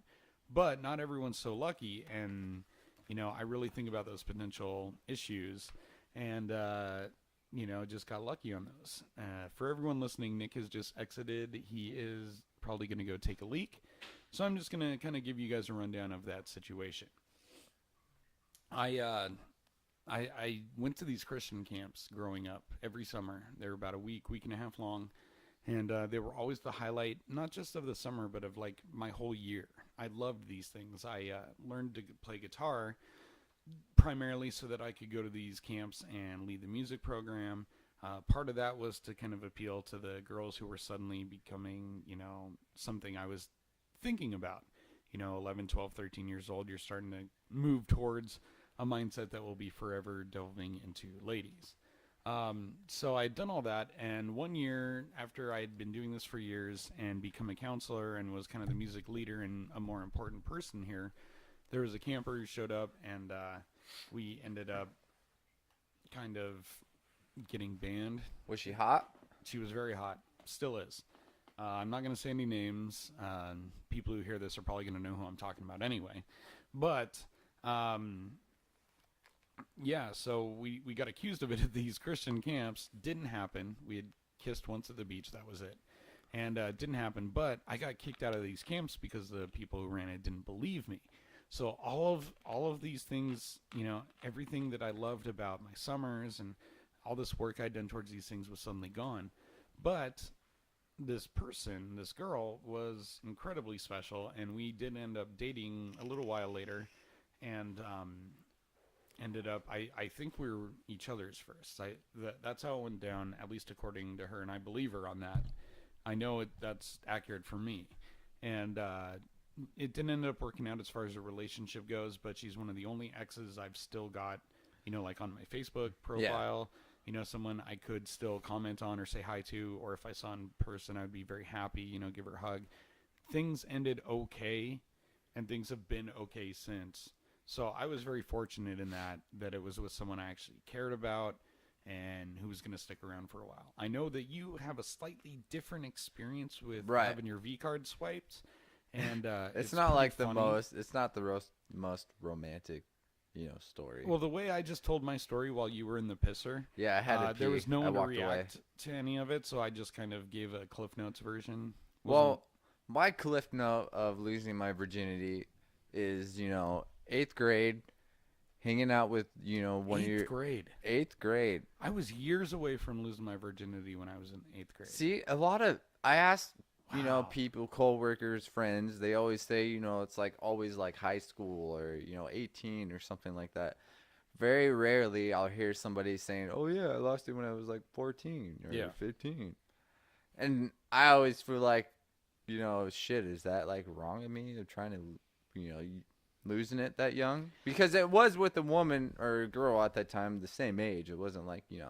But not everyone's so lucky. And, I really think about those potential issues. And, just got lucky on those. For everyone listening, Nick has just exited. He is probably going to go take a leak. So I'm just going to kind of give you guys a rundown of that situation. I went to these Christian camps growing up every summer. They were about a week and a half long. And they were always the highlight, not just of the summer, but of like my whole year. I loved these things. I learned to play guitar primarily so that I could go to these camps and lead the music program. Part of that was to kind of appeal to the girls who were suddenly becoming, something I was thinking about. 11, 12, 13 years old, you're starting to move towards a mindset that will be forever delving into ladies. So I'd done all that, and one year after I had been doing this for years and become a counselor and was kind of the music leader and a more important person here, there was a camper who showed up, and we ended up kind of getting banned. Was she hot? She was very hot. Still is. I'm not going to say any names. People who hear this are probably going to know who I'm talking about anyway. But, yeah, so we got accused of it at these Christian camps. Didn't happen. We had kissed once at the beach. That was it. And didn't happen. But I got kicked out of these camps because the people who ran it didn't believe me. So all of these things, everything that I loved about my summers and all this work I'd done towards these things was suddenly gone. But this girl, was incredibly special, and we did end up dating a little while later, and ended up, I think we were each other's first. That's how it went down, at least according to her, and I believe her on that. I know that's accurate for me. And it didn't end up working out as far as a relationship goes, but she's one of the only exes I've still got, like on my Facebook profile. Yeah. Someone I could still comment on or say hi to, or if I saw in person, I'd be very happy, give her a hug. Things ended okay, and things have been okay since. So I was very fortunate in that it was with someone I actually cared about and who was going to stick around for a while. I know that you have a slightly different experience with having your V card swiped, and it's not like funny. It's not the most romantic story. Well, the way I just told my story while you were in the pisser, I had to pee. There was no one to react to any of it, so I just kind of gave a Cliff Notes version. My Cliff Note of losing my virginity is 8th grade, hanging out with eighth grade. I was years away from losing my virginity when I was in 8th grade. See, I asked people, coworkers, friends, they always say, it's like always like high school or, 18 or something like that. Very rarely I'll hear somebody saying, oh yeah, I lost it when I was like 14 or 15. And I always feel like, shit, is that like wrong of me? Of trying to, losing it that young? Because it was with a woman or a girl at that time the same age. It wasn't like, It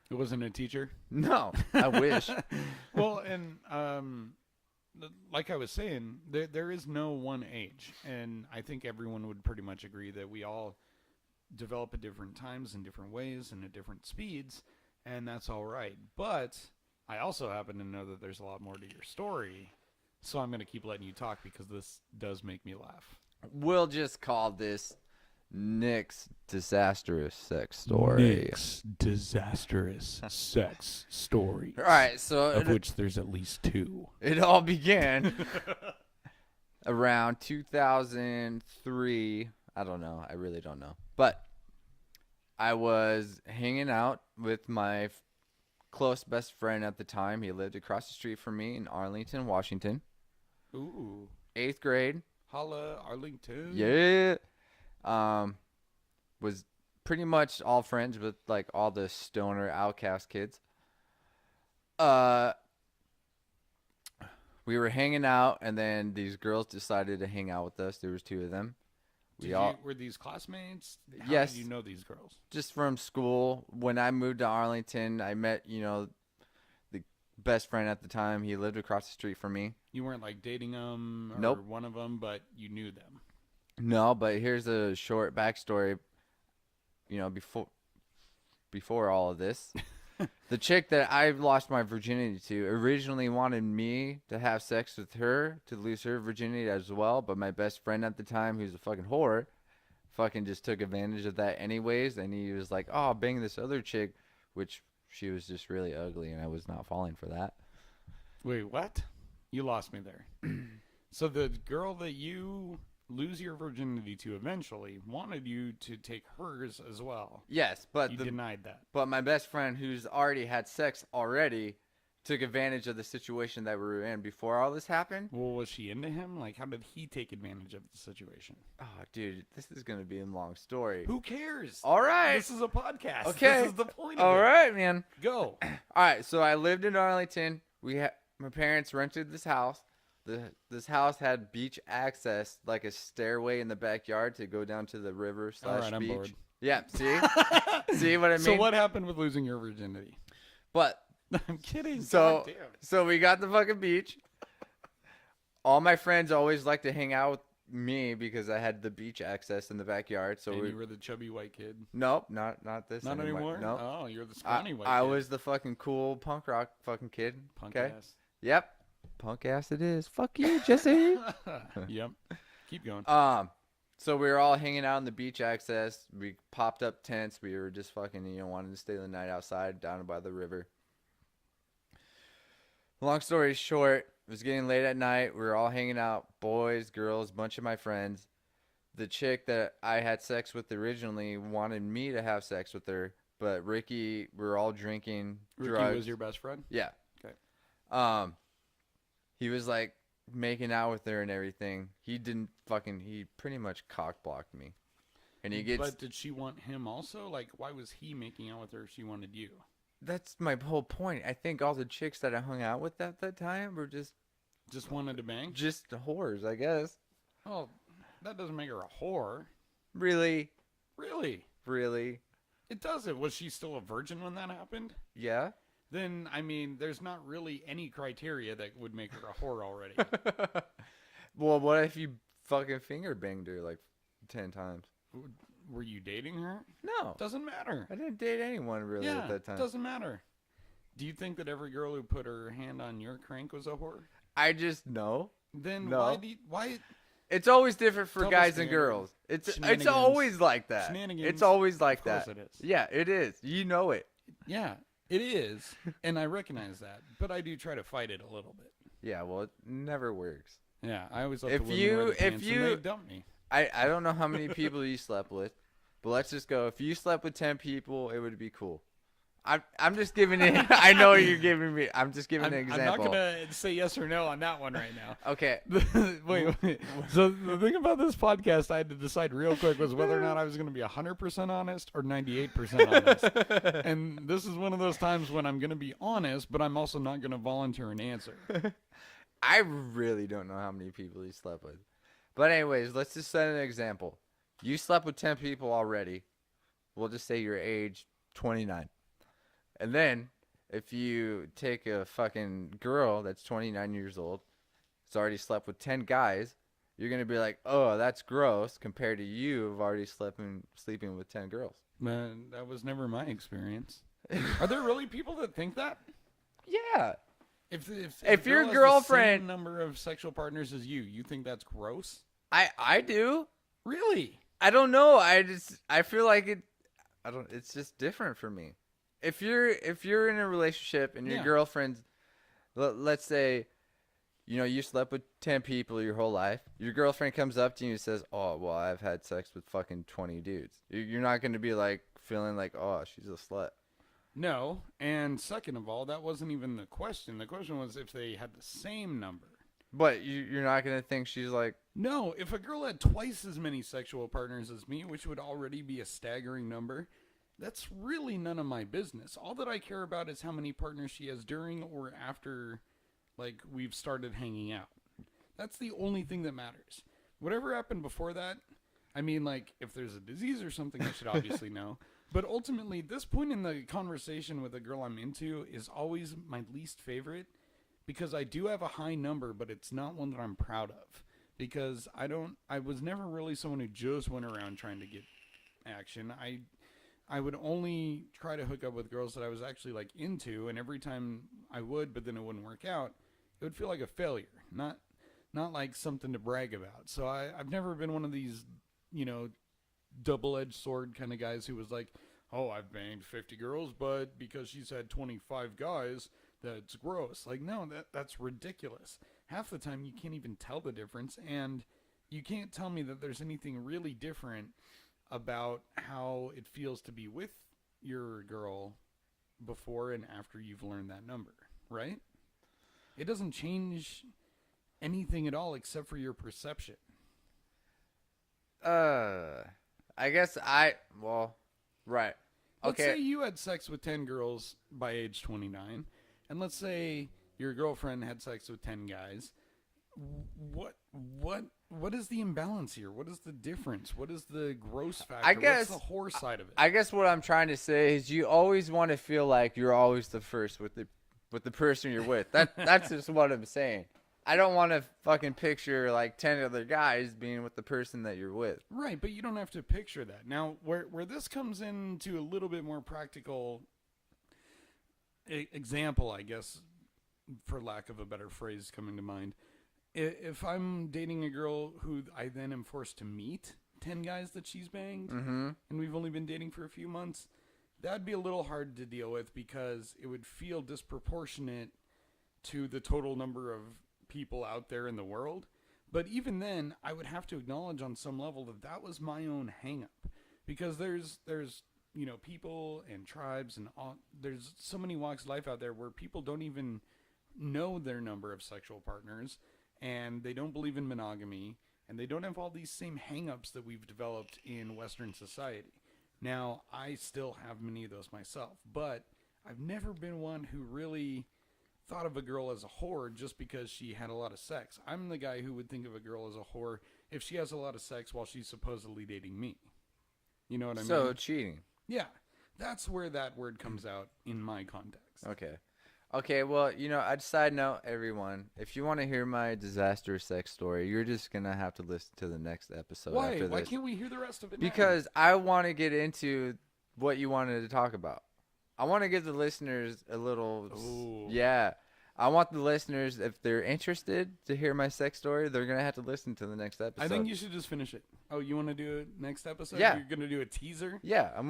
wasn't a teacher? No, I wish. Well, and like I was saying, there is no one age. And I think everyone would pretty much agree that we all develop at different times in different ways and at different speeds, and that's all right. But I also happen to know that there's a lot more to your story, so I'm going to keep letting you talk because this does make me laugh. We'll just call this Nick's disastrous sex story. Nick's disastrous sex story. All right, so of which there's at least 2. It all began around 2003. I don't know. I really don't know. But I was hanging out with my close best friend at the time. He lived across the street from me in Arlington, Washington. Ooh. 8th grade. Holla, Arlington. Yeah. Was pretty much all friends with like all the stoner outcast kids. We were hanging out, and then these girls decided to hang out with us. There was 2 of them. Were these classmates? How Yes. did you know these girls? Just from school. When I moved to Arlington, I met, the best friend at the time. He lived across the street from me. You weren't like dating them or Nope. one of them, but you knew them. No, but here's a short backstory. Before all of this, the chick that I lost my virginity to originally wanted me to have sex with her to lose her virginity as well, but my best friend at the time, who's a fucking whore, fucking just took advantage of that anyways, and he was like, oh, bang this other chick, which she was just really ugly, and I was not falling for that. Wait, what? You lost me there. So the girl that you lose your virginity to eventually wanted you to take hers as well. Yes, but you denied that. But my best friend, who's already had sex already, took advantage of the situation that we were in before all this happened. Well, was she into him? Like, how did he take advantage of the situation? Oh, dude, this is going to be a long story. Who cares? All right. This is a podcast. Okay. This is the point of All it. right, man. Go. All right, so I lived in Arlington. My parents rented this house. This house had beach access, like a stairway in the backyard to go down to the river / All right, I'm beach. bored. Yeah, see? See what I mean? So what happened with losing your virginity? But I'm kidding. So, God damn. so we got the fucking beach. All my friends always liked to hang out with me because I had the beach access in the backyard. So and you were the chubby white kid. Nope, not this. Not anymore. Nope. Oh, you're the scrawny white. I kid. was the fucking cool punk rock fucking kid. Punk okay. ass. Yep. Punk ass it is. Fuck you, Jesse. Yep. Keep going. So we were all hanging out in the beach access. We popped up tents. We were just fucking, wanting to stay the night outside down by the river. Long story short, it was getting late at night. We were all hanging out, boys, girls, bunch of my friends. The chick that I had sex with originally wanted me to have sex with her, but Ricky, we were all drinking drugs. Ricky was your best friend? Yeah. Okay. He was like making out with her and everything. He pretty much cock blocked me. And he gets. But did she want him also? Like, why was he making out with her if she wanted you? That's my whole point. I think all the chicks that I hung out with at that time were just wanted to bang? Just whores, I guess. Oh, that doesn't make her a whore. Really? Really? Really? It doesn't. Was she still a virgin when that happened? Yeah. Then, I mean, there's not really any criteria that would make her a whore already. Well, what if you fucking finger banged her like 10 times? Were you dating her? No. Doesn't matter. I didn't date anyone really at that time. Doesn't matter. Do you think that every girl who put her hand on your crank was a whore? I just know. Then no. why? It's always different for Tell guys us, and man. girls. It's Shenanigans. always like that. Shenanigans. It's always like Of course that. it is. Yeah, it is. You know it. Yeah, it is, and I recognize that, but I do try to fight it a little bit. Yeah, well, it never works. Yeah, I always let If the women you- wear the if pants, you- and they dump me. I don't know how many people you slept with, but let's just go. If you slept with 10 people, it would be cool. I'm just giving it. I know you're giving me. I'm just giving an example. I'm not gonna say yes or no on that one right now. Okay. wait. So the thing about this podcast, I had to decide real quick was whether or not I was going to be 100% honest or 98% honest. And this is one of those times when I'm going to be honest, but I'm also not going to volunteer an answer. I really don't know how many people you slept with. But anyways, let's just set an example. You slept with 10 people already. We'll just say your age 29. And then if you take a fucking girl that's 29 years old, has already slept with 10 guys, you're going to be like, oh, that's gross compared to you who've already sleeping with 10 girls. Man, that was never my experience. Are there really people that think that? Yeah. If your girl has girlfriend- the same number of sexual partners as you think that's gross? I do. Really? I don't know. I feel like it's just different for me. If you're in a relationship and your girlfriend's, let's say, you slept with 10 people your whole life. Your girlfriend comes up to you and says, "Oh, well, I've had sex with fucking 20 dudes." You're not going to be like feeling like, "Oh, she's a slut." No. And second of all, that wasn't even the question. The question was if they had the same number. But you're not going to think she's like... No, if a girl had twice as many sexual partners as me, which would already be a staggering number, that's really none of my business. All that I care about is how many partners she has during or after Like, we've started hanging out. That's the only thing that matters. Whatever happened before that, I mean, like, if there's a disease or something, I should obviously know. But ultimately, this point in the conversation with a girl I'm into is always my least favorite, because I do have a high number, but it's not one that I'm proud of. Because I was never really someone who just went around trying to get action. I would only try to hook up with girls that I was actually, like, into, and every time I would, but then it wouldn't work out, it would feel like a failure, not like something to brag about. So I've never been one of these, double-edged sword kind of guys who was like, oh, I've banged 50 girls, but because she's had 25 guys, that's gross. Like, no, that's ridiculous. Half the time you can't even tell the difference, and you can't tell me that there's anything really different about how it feels to be with your girl before and after you've learned that number, right? It doesn't change anything at all except for your perception. I guess right. Let's Okay. say you had sex with 10 girls by age 29, and let's say your girlfriend had sex with 10 guys. What is the imbalance here? What is the difference? What is the gross factor? I guess what's the whore side of it? I guess what I'm trying to say is you always want to feel like you're always the first with the person you're with. That's just what I'm saying. I don't want to fucking picture like 10 other guys being with the person that you're with. Right, but you don't have to picture that. Now, where this comes into a little bit more practical example, I guess, for lack of a better phrase coming to mind, if I'm dating a girl who I then am forced to meet 10 guys that she's banged, and we've only been dating for a few months, that'd be a little hard to deal with because it would feel disproportionate to the total number of people out there in the world. But even then, I would have to acknowledge on some level that that was my own hang-up, because there's people and tribes and there's so many walks of life out there where people don't even know their number of sexual partners, and they don't believe in monogamy, and they don't have all these same hang-ups that we've developed in Western society. Now, I still have many of those myself, but I've never been one who really thought of a girl as a whore just because she had a lot of sex. I'm the guy who would think of a girl as a whore if she has a lot of sex while she's supposedly dating me. You know what I mean? So cheating. Yeah. That's where that word comes out in my context. Okay, well, I'd side note, everyone, if you want to hear my disaster sex story, you're just going to have to listen to the next episode. Why? After this. Why can't we hear the rest of it now? Because I want to get into what you wanted to talk about. I want to give the listeners a little... Ooh. Yeah. I want the listeners, if they're interested to hear my sex story, they're going to have to listen to the next episode. I think you should just finish it. Oh, you want to do it next episode? Yeah. You're going to do a teaser? Yeah. I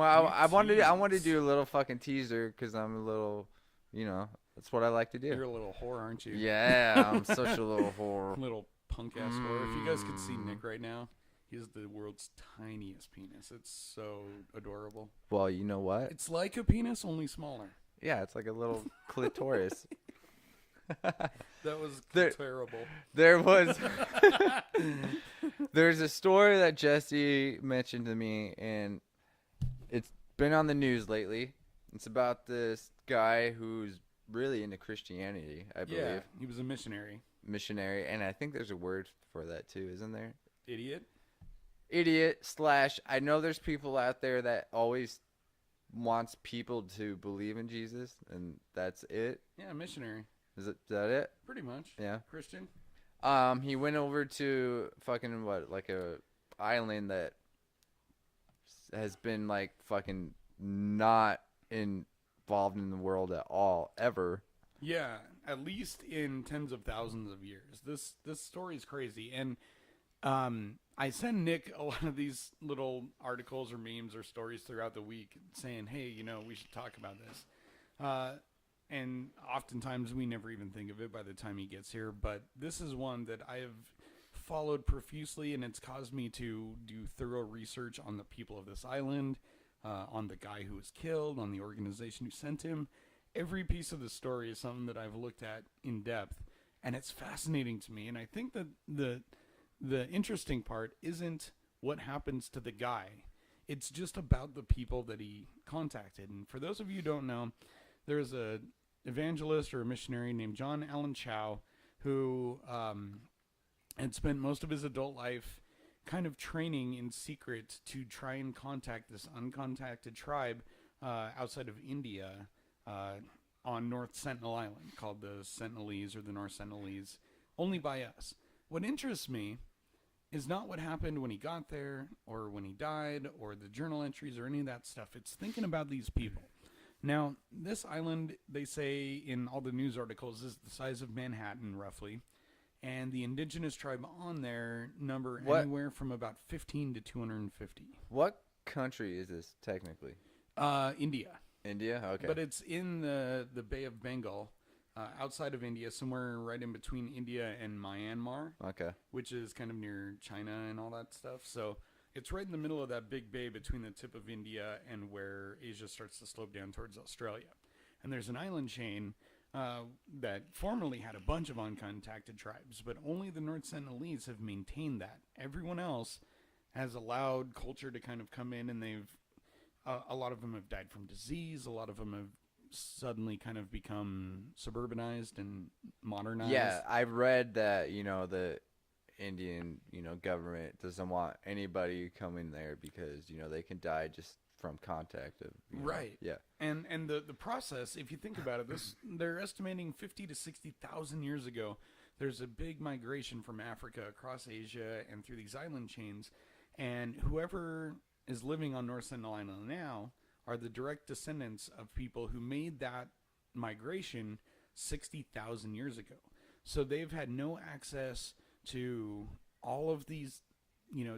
want to do a little fucking teaser because I'm a little, that's what I like to do. You're a little whore, aren't you? Yeah, I'm such a little whore. Little punk-ass whore. If you guys could see Nick right now, he has the world's tiniest penis. It's so adorable. Well, you know what? It's like a penis, only smaller. Yeah, it's like a little clitoris. That was terrible. There's a story that Jesse mentioned to me, and it's been on the news lately. It's about this guy who's really into Christianity, I believe. Yeah, he was a missionary. And I think there's a word for that too, isn't there? Idiot / I know there's people out there that always wants people to believe in Jesus, and that's it. Yeah, missionary. Is that it? Pretty much. Yeah. Christian. He went over to fucking like a island that has been like fucking not involved in the world at all ever. Yeah, at least in tens of thousands of years. This story is crazy, and I send Nick a lot of these little articles or memes or stories throughout the week saying, hey, we should talk about this. And oftentimes we never even think of it by the time he gets here. But this is one that I have followed profusely, and it's caused me to do thorough research on the people of this island, on the guy who was killed, on the organization who sent him. Every piece of the story is something that I've looked at in depth, and it's fascinating to me. And I think that the interesting part isn't what happens to the guy. It's just about the people that he contacted. And for those of you who don't know, there's a evangelist or a missionary named John Allen Chow, who had spent most of his adult life kind of training in secret to try and contact this uncontacted tribe outside of India on North Sentinel Island, called the Sentinelese or the North Sentinelese, only by us. What interests me is not what happened when he got there or when he died or the journal entries or any of that stuff. It's thinking about these people. Now, this island, they say in all the news articles, is the size of Manhattan, roughly. And the indigenous tribe on there number anywhere from about 15 to 250. What country is this, technically? India. India? Okay. But it's in the Bay of Bengal, outside of India, somewhere right in between India and Myanmar. Okay. Which is kind of near China and all that stuff. So it's right in the middle of that big bay between the tip of India and where Asia starts to slope down towards Australia. And there's an island chain that formerly had a bunch of uncontacted tribes, but only the North Sentinelese have maintained that. Everyone else has allowed culture to kind of come in, and they've a lot of them have died from disease. A lot of them have suddenly kind of become suburbanized and modernized. Yeah, I've read that, the Indian, government doesn't want anybody coming there because, they can die just from contact of, right. Yeah. And the process, if you think about it, they're estimating 50 to 60,000 years ago, there's a big migration from Africa across Asia and through these island chains, and whoever is living on North Sentinel Island now are the direct descendants of people who made that migration 60,000 years ago. So they've had no access to all of these,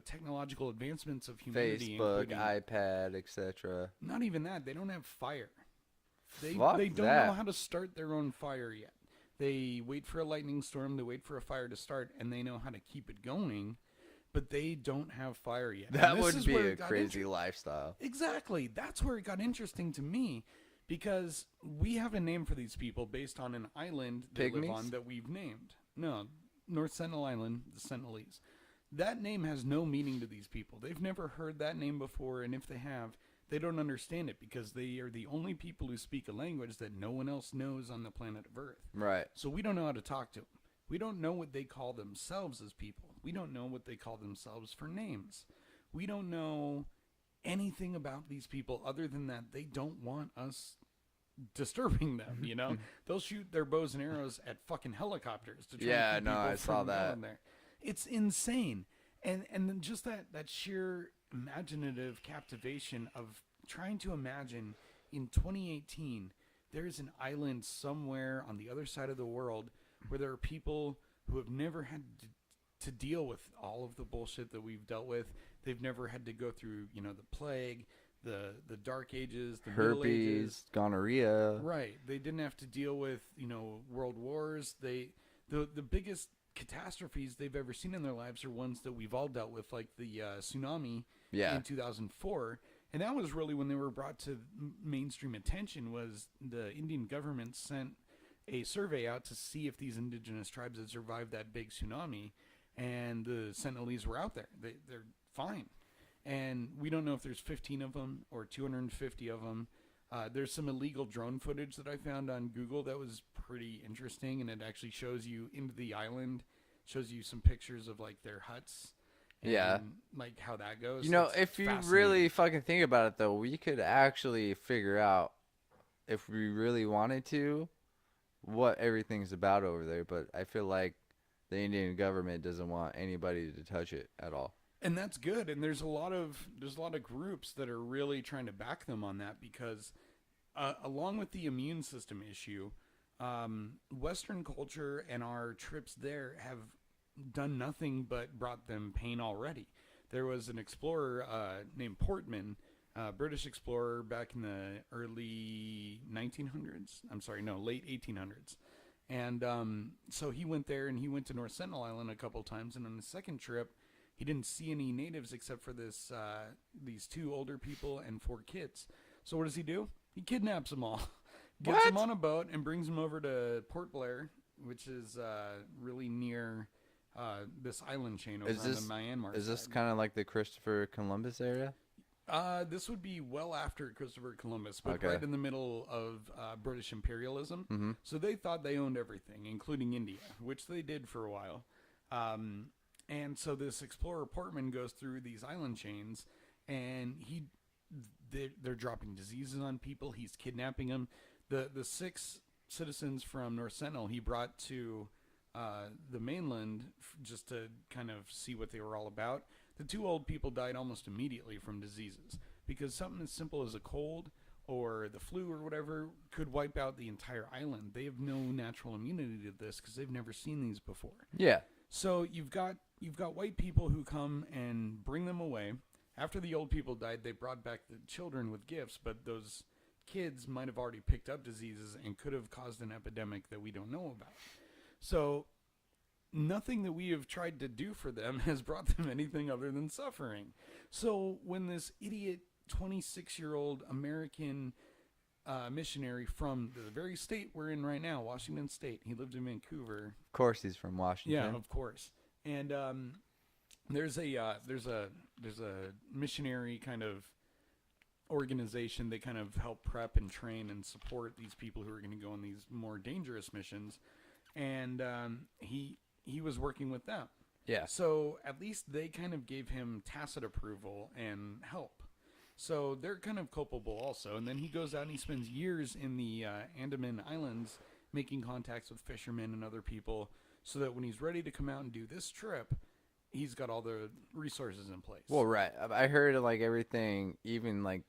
technological advancements of humanity. Facebook, iPad, etc. Not even that. They don't have fire. They don't know how to start their own fire yet. They wait for a lightning storm. They wait for a fire to start, and they know how to keep it going. But they don't have fire yet. That would be a crazy lifestyle. Exactly. That's where it got interesting to me, because we have a name for these people based on an island they live on that we've named. No, North Sentinel Island, the Sentinelese. That name has no meaning to these people. They've never heard that name before, and if they have, they don't understand it because they are the only people who speak a language that no one else knows on the planet of Earth. Right. So we don't know how to talk to them. We don't know what they call themselves as people. We don't know what they call themselves for names. We don't know anything about these people other than that they don't want us disturbing them, They'll shoot their bows and arrows at fucking helicopters to try and keep people I saw that. there. It's insane. And then just that sheer imaginative captivation of trying to imagine in 2018 there's an island somewhere on the other side of the world where there are people who have never had to deal with all of the bullshit that we've dealt with. They've never had to go through, the plague, the Dark Ages, the Middle Ages. Herpes, gonorrhea. Right. They didn't have to deal with, world wars. The biggest catastrophes they've ever seen in their lives are ones that we've all dealt with, like the tsunami in 2004. And that was really when they were brought to mainstream attention. Was the Indian government sent a survey out to see if these indigenous tribes had survived that big tsunami, and the Sentinelese were out there. They're fine. And we don't know if there's 15 of them or 250 of them. There's some illegal drone footage that I found on Google that was pretty interesting, and it actually shows you into the island, shows you some pictures of like their huts. And, like how that goes. If you really fucking think about it, though, we could actually figure out, if we really wanted to, what everything's about over there. But I feel like the Indian government doesn't want anybody to touch it at all. And that's good. And there's a lot of groups that are really trying to back them on that, because along with the immune system issue, Western culture and our trips there have done nothing but brought them pain already. There was an explorer named Portman, British explorer back in the early 1900s. I'm sorry, no, late 1800s. And so he went there, and he went to North Sentinel Island a couple times. And on the second trip, he didn't see any natives except for these 2 older people and 4 kids. So what does he do? He kidnaps them all, gets them on a boat, and brings them over to Port Blair, which is really near this island chain over on the Myanmar side. Is this kind of like the Christopher Columbus area? This would be well after Christopher Columbus, but Okay. right in the middle of British imperialism. Mm-hmm. So they thought they owned everything, including India, which they did for a while. And so this explorer Portman goes through these island chains, and they're dropping diseases on people. He's kidnapping them. The 6 citizens from North Sentinel he brought to the mainland just to kind of see what they were all about. The 2 old people died almost immediately from diseases because something as simple as a cold or the flu or whatever could wipe out the entire island. They have no natural immunity to this because they've never seen these before. Yeah. So you've got white people who come and bring them away. After the old people died, they brought back the children with gifts, but those kids might have already picked up diseases and could have caused an epidemic that we don't know about. So nothing that we have tried to do for them has brought them anything other than suffering. So when this idiot 26-year-old American missionary from the very state we're in right now, Washington State, he lived in Vancouver. Of course, he's from Washington. Yeah, of course. And there's a missionary kind of organization that kind of help prep and train and support these people who are going to go on these more dangerous missions. And he was working with them. Yeah. So at least they kind of gave him tacit approval and help. So they're kind of culpable also. And then he goes out and he spends years in the Andaman Islands making contacts with fishermen and other people so that when he's ready to come out and do this trip, he's got all the resources in place. Well, right. I heard like everything, even like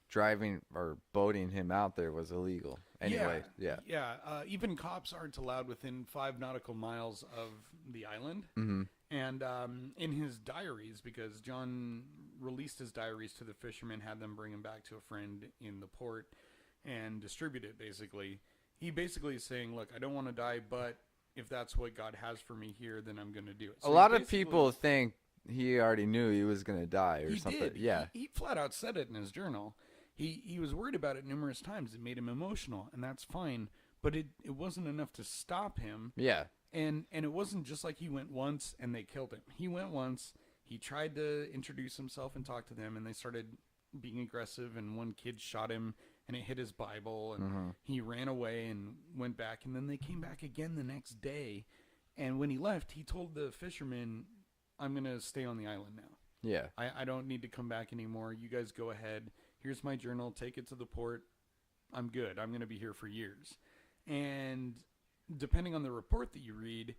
driving or boating him out there was illegal. Anyway, yeah. Even cops aren't allowed within 5 nautical miles of the island. Mm-hmm. And in his diaries, because John released his diaries to the fishermen, had them bring him back to a friend in the port and distribute it, basically. He basically is saying, look, I don't want to die, but if that's what God has for me here, then I'm going to do it. So a lot of people think he already knew he was going to die or something. Did. Yeah. He flat out said it in his journal. He was worried about it numerous times. It made him emotional, and that's fine. But it wasn't enough to stop him. Yeah. And it wasn't just like he went once and they killed him. He went once. He tried to introduce himself and talk to them, and they started being aggressive. And one kid shot him, and it hit his Bible. And he ran away and went back. And then they came back again the next day. And when he left, he told the fishermen, I'm going to stay on the island now. Yeah. I don't need to come back anymore. You guys go ahead. Here's my journal. Take it to the port. I'm good. I'm going to be here for years. And depending on the report that you read,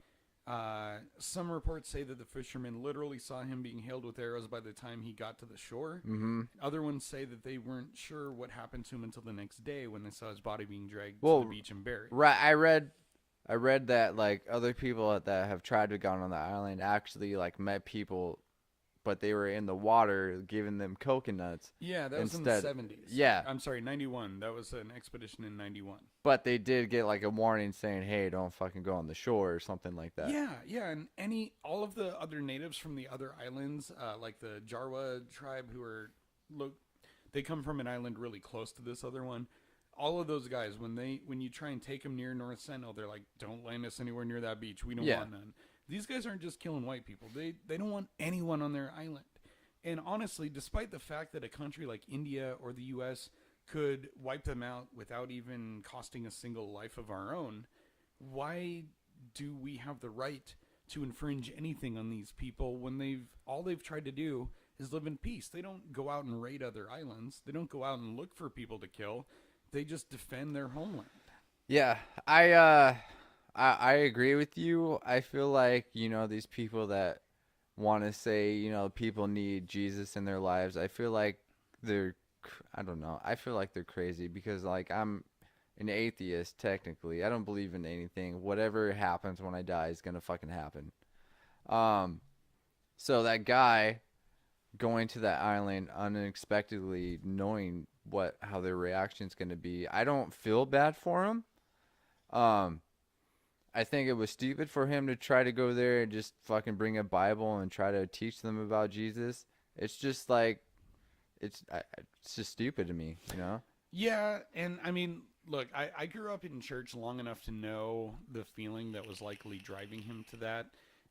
some reports say that the fishermen literally saw him being hailed with arrows by the time he got to the shore. Mm-hmm. Other ones say that they weren't sure what happened to him until the next day when they saw his body being dragged to the beach and buried. Right. I read that like other people that have tried to go on the island actually like met people, but they were in the water giving them coconuts. Yeah, that was instead. in the 70s. Yeah. I'm sorry, 91. That was an expedition in 91. But they did get like a warning saying, hey, don't fucking go on the shore or something like that. Yeah, and all of the other natives from the other islands, like the Jarwa tribe they come from an island really close to this other one. All of those guys, when you try and take them near North Sentinel, they're like, don't land us anywhere near that beach. We don't want none. These guys aren't just killing white people. They don't want anyone on their island. And honestly, despite the fact that a country like India or the U.S. could wipe them out without even costing a single life of our own, why do we have the right to infringe anything on these people when all they've tried to do is live in peace? They don't go out and raid other islands. They don't go out and look for people to kill. They just defend their homeland. Yeah, I agree with you. I feel like, these people that want to say, people need Jesus in their lives, I feel like I don't know. I feel like they're crazy because, like, I'm an atheist, technically. I don't believe in anything. Whatever happens when I die is going to fucking happen. So that guy going to that island unexpectedly, knowing how their reaction's going to be, I don't feel bad for him. I think it was stupid for him to try to go there and just fucking bring a Bible and try to teach them about Jesus. It's just like, it's just stupid to me, Yeah, and I mean, look, I grew up in church long enough to know the feeling that was likely driving him to that.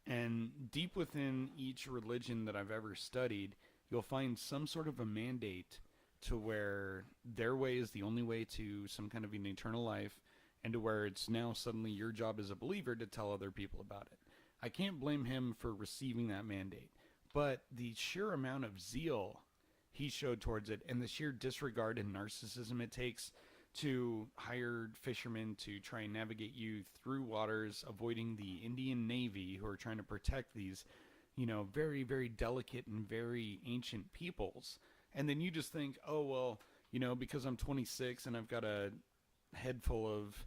And deep within each religion that I've ever studied, you'll find some sort of a mandate to where their way is the only way to some kind of an eternal life, and to where it's now suddenly your job as a believer to tell other people about it. I can't blame him for receiving that mandate, but the sheer amount of zeal he showed towards it, and the sheer disregard and narcissism it takes to hire fishermen to try and navigate you through waters, avoiding the Indian Navy who are trying to protect these, very, very delicate and very ancient peoples. And then you just think, oh, well, because I'm 26 and I've got a head full of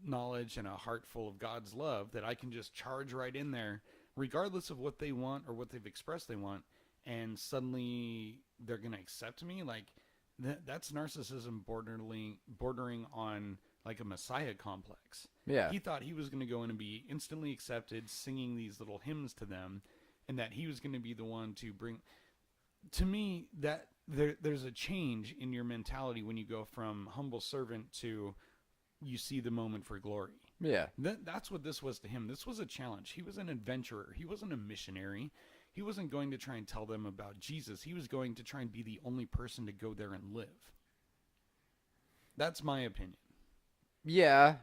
knowledge and a heart full of God's love, that I can just charge right in there, regardless of what they want or what they've expressed they want, and suddenly they're going to accept me. Like, that's narcissism bordering on like a messiah complex. Yeah. He thought he was going to go in and be instantly accepted, singing these little hymns to them, and that he was going to be the one to bring... To me, that there's a change in your mentality when you go from humble servant to you see the moment for glory. Yeah. That's what this was to him. This was a challenge. He was an adventurer. He wasn't a missionary. He wasn't going to try and tell them about Jesus. He was going to try and be the only person to go there and live. That's my opinion. Yeah.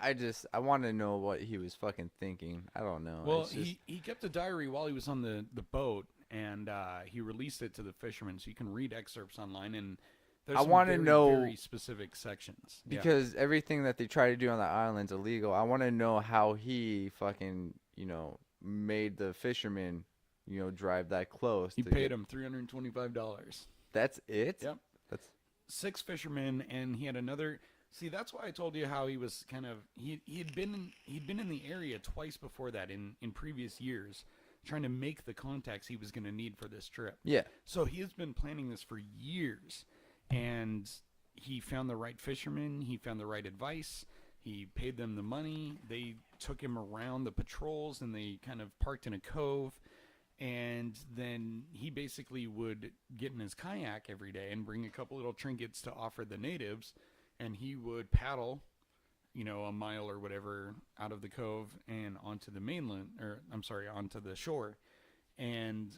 I want to know what he was fucking thinking. I don't know. Well, he kept a diary while he was on the boat, and he released it to the fishermen, so you can read excerpts online, and there's some very specific sections. Because everything that they try to do on the island's illegal. I want to know how he fucking, made the fishermen, drive that close. He paid him $325. That's it? Yep. That's 6 fishermen, and he had another... See, that's why I told you how he was kind of... He'd been in the area twice before that in previous years, trying to make the contacts he was going to need for this trip. Yeah. So he has been planning this for years, and he found the right fishermen. He found the right advice. He paid them the money. They took him around the patrols, and they kind of parked in a cove. And then he basically would get in his kayak every day and bring a couple little trinkets to offer the natives. And he would paddle, a mile or whatever out of the cove and onto the mainland, onto the shore. And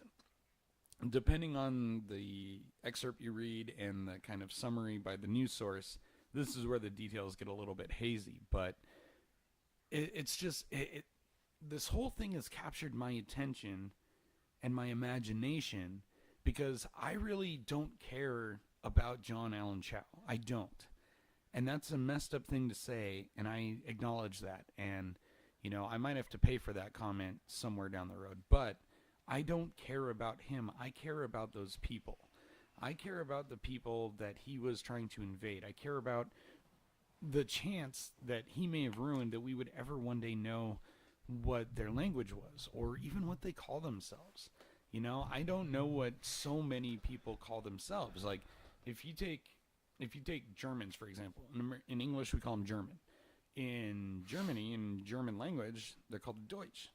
depending on the excerpt you read and the kind of summary by the news source, this is where the details get a little bit hazy. But it's just, this whole thing has captured my attention and my imagination, because I really don't care about John Allen Chau. I don't. And that's a messed up thing to say, and I acknowledge that. And, I might have to pay for that comment somewhere down the road. But I don't care about him. I care about those people. I care about the people that he was trying to invade. I care about the chance that he may have ruined that we would ever one day know what their language was, or even what they call themselves. I don't know what so many people call themselves. Like, if you take Germans, for example, in English we call them German. In Germany, in German language, they're called Deutsch.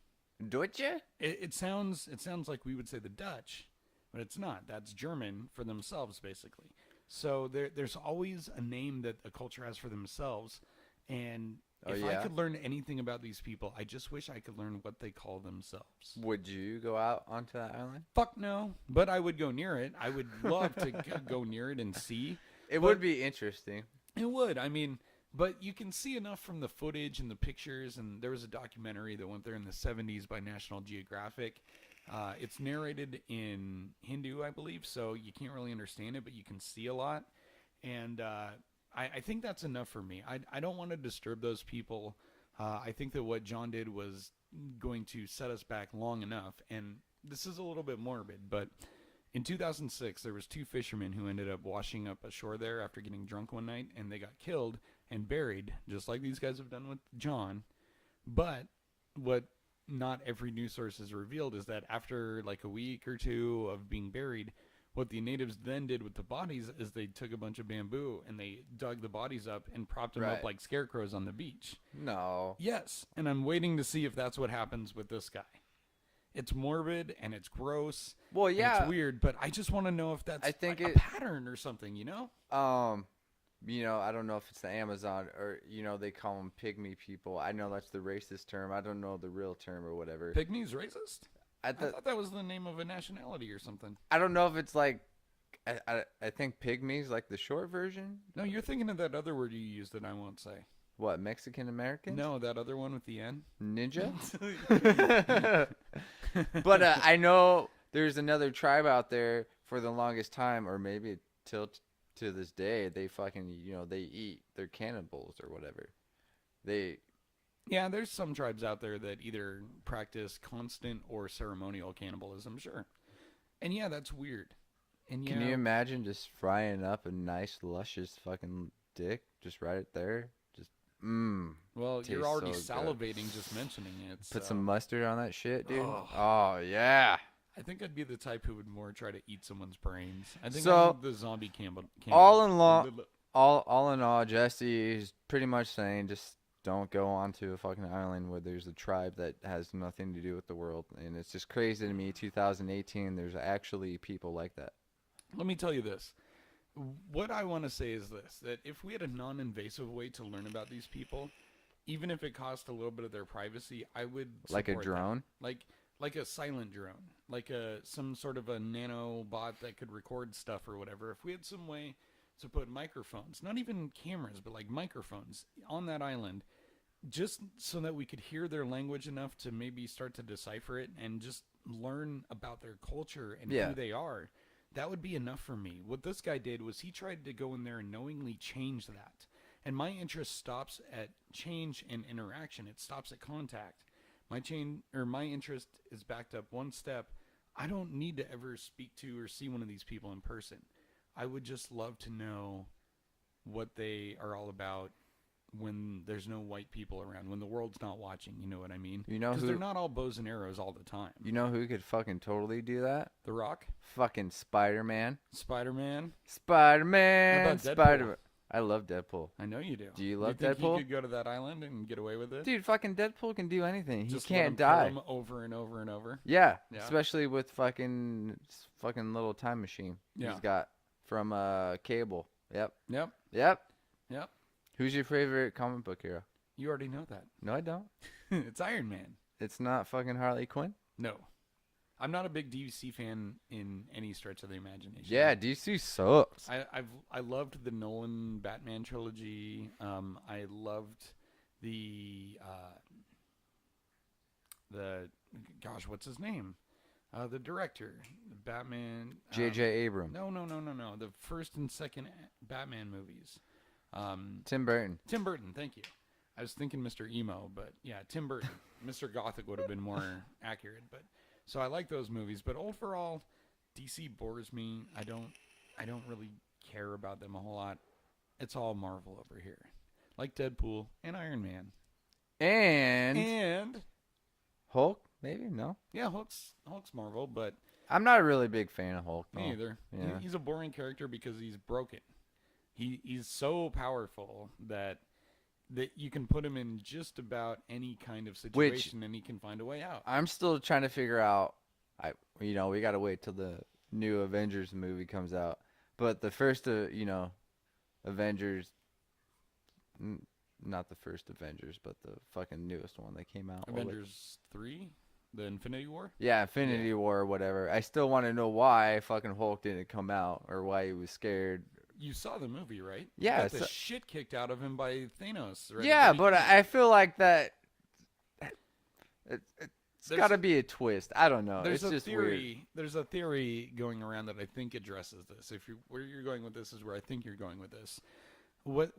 Deutsche? It sounds like we would say the Dutch, but it's not. That's German for themselves, basically. So there's always a name that a culture has for themselves, and if I could learn anything about these people, I just wish I could learn what they call themselves. Would you go out onto that island? Fuck no, but I would go near it. I would love to go near it and see. It would be interesting. It would. I mean, but you can see enough from the footage and the pictures, and there was a documentary that went there in the 70s by National Geographic. It's narrated in Hindu, I believe, so you can't really understand it, but you can see a lot. And I think that's enough for me. I don't want to disturb those people. I think that what John did was going to set us back long enough. And this is a little bit morbid, but in 2006, there was 2 fishermen who ended up washing up ashore there after getting drunk one night, and they got killed and buried, just like these guys have done with John. But what not every news source has revealed is that after like a week or 2 of being buried, what the natives then did with the bodies is they took a bunch of bamboo and they dug the bodies up and propped them up like scarecrows on the beach. No. Yes, and I'm waiting to see if that's what happens with this guy. It's morbid and it's gross. Well, yeah, it's weird, but I just want to know if that's a pattern or something, I don't know if it's the Amazon or, they call them pygmy people. I know that's the racist term. I don't know the real term or whatever. Pygmy's racist? I thought that was the name of a nationality or something. I don't know if it's like, I think pygmies like the short version. No, you're thinking of that other word you used that I won't say. What, Mexican Americans? No, that other one with the N. Ninja. But I know there's another tribe out there for the longest time, or maybe till to this day, they fucking, they eat, they're cannibals or whatever. Yeah, there's some tribes out there that either practice constant or ceremonial cannibalism, sure. And yeah, that's weird. And Can you imagine just frying up a nice, luscious fucking dick just right there? Just, Well, you're tastes already so salivating just mentioning it. Put some mustard on that shit, dude. Oh. Oh, yeah. I think I'd be the type who would more try to eat someone's brains. I think So, I'm the zombie cannibal. All in all, Jesse is pretty much saying just don't go onto a fucking island where there's a tribe that has nothing to do with the world. And it's just crazy to me, 2018, there's actually people like that. Let me tell you this. What I want to say is this, that if we had a non-invasive way to learn about these people, even if it cost a little bit of their privacy, I would Like a support drone? that. Like a silent drone, like some sort of a nano bot that could record stuff or whatever. If we had some way to put microphones, not even cameras, but like microphones on that island, just so that we could hear their language enough to maybe start to decipher it and just learn about their culture and who they are, that would be enough for me. What this guy did was he tried to go in there and knowingly change that. And my interest stops at change and interaction. It stops at contact. My interest is backed up one step. I don't need to ever speak to or see one of these people in person. I would just love to know what they are all about when there's no white people around, when the world's not watching, you know what I mean? Because they're not all bows and arrows all the time. You know who could fucking totally do that? The Rock? Fucking Spider-Man. Spider-Man? Spider-Man. How about Deadpool? Spider-Man. I love Deadpool. I know you do. Do you love think Deadpool? He could go to that island and get away with it? Dude, fucking Deadpool can do anything. Just he can't let him die. kill him over and over and over. Yeah, Yeah. especially with fucking little time machine he's got from Cable. Yep. Who's your favorite comic book hero? You already know that. No, I don't. It's Iron Man. It's not fucking Harley Quinn? No. I'm not a big DC fan in any stretch of the imagination. Yeah, DC sucks. I loved the Nolan Batman trilogy. I loved the gosh, what's his name? The director, Batman. J.J. Abrams. No. The first and second Batman movies. Tim Burton. Tim Burton, thank you. I was thinking Mr. Emo, but yeah, Tim Burton. Mr. Gothic would have been more accurate, but so I like those movies, but overall DC bores me. I don't really care about them a whole lot. It's all Marvel over here. Like Deadpool and Iron Man. And Hulk, maybe? No. Yeah, Hulk's Marvel, but I'm not a really big fan of Hulk. me either. Yeah. He's a boring character because he's broken. He's so powerful that you can put him in just about any kind of situation and he can find a way out. I'm still trying to figure out. We got to wait till the new Avengers movie comes out. But the first, Avengers, not the first Avengers, but the fucking newest one that came out. Avengers 3, the Infinity War. Yeah, Infinity War or whatever. I still want to know why fucking Hulk didn't come out or why he was scared. You saw the movie, right? Yeah. Got the shit kicked out of him by Thanos. Right? Yeah, but I feel like that. It's got to be a twist. I don't know. There's it's a just theory. weird. There's a theory going around that I think addresses this. Where you're going with this is where I think you're going with this. What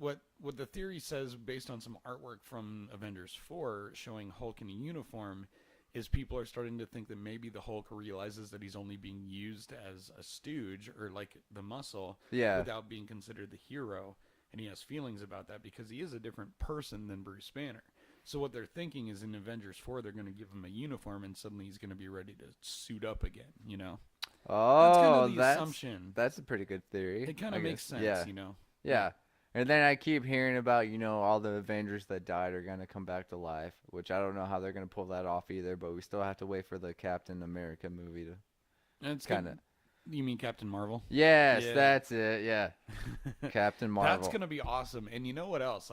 the theory says, based on some artwork from Avengers 4 showing Hulk in a uniform, is people are starting to think that maybe the Hulk realizes that he's only being used as a stooge or like the muscle without being considered the hero. And he has feelings about that because he is a different person than Bruce Banner. So what they're thinking is in Avengers 4, they're going to give him a uniform and suddenly he's going to be ready to suit up again, you know? Oh, that's kind of the assumption. That's a pretty good theory. It kind of makes sense, yeah. you know? Yeah. And then I keep hearing about, all the Avengers that died are going to come back to life, which I don't know how they're going to pull that off either, but we still have to wait for the Captain America movie to kind of... You mean Captain Marvel? Yes, that's it, yeah. Captain Marvel. That's going to be awesome. And you know what else?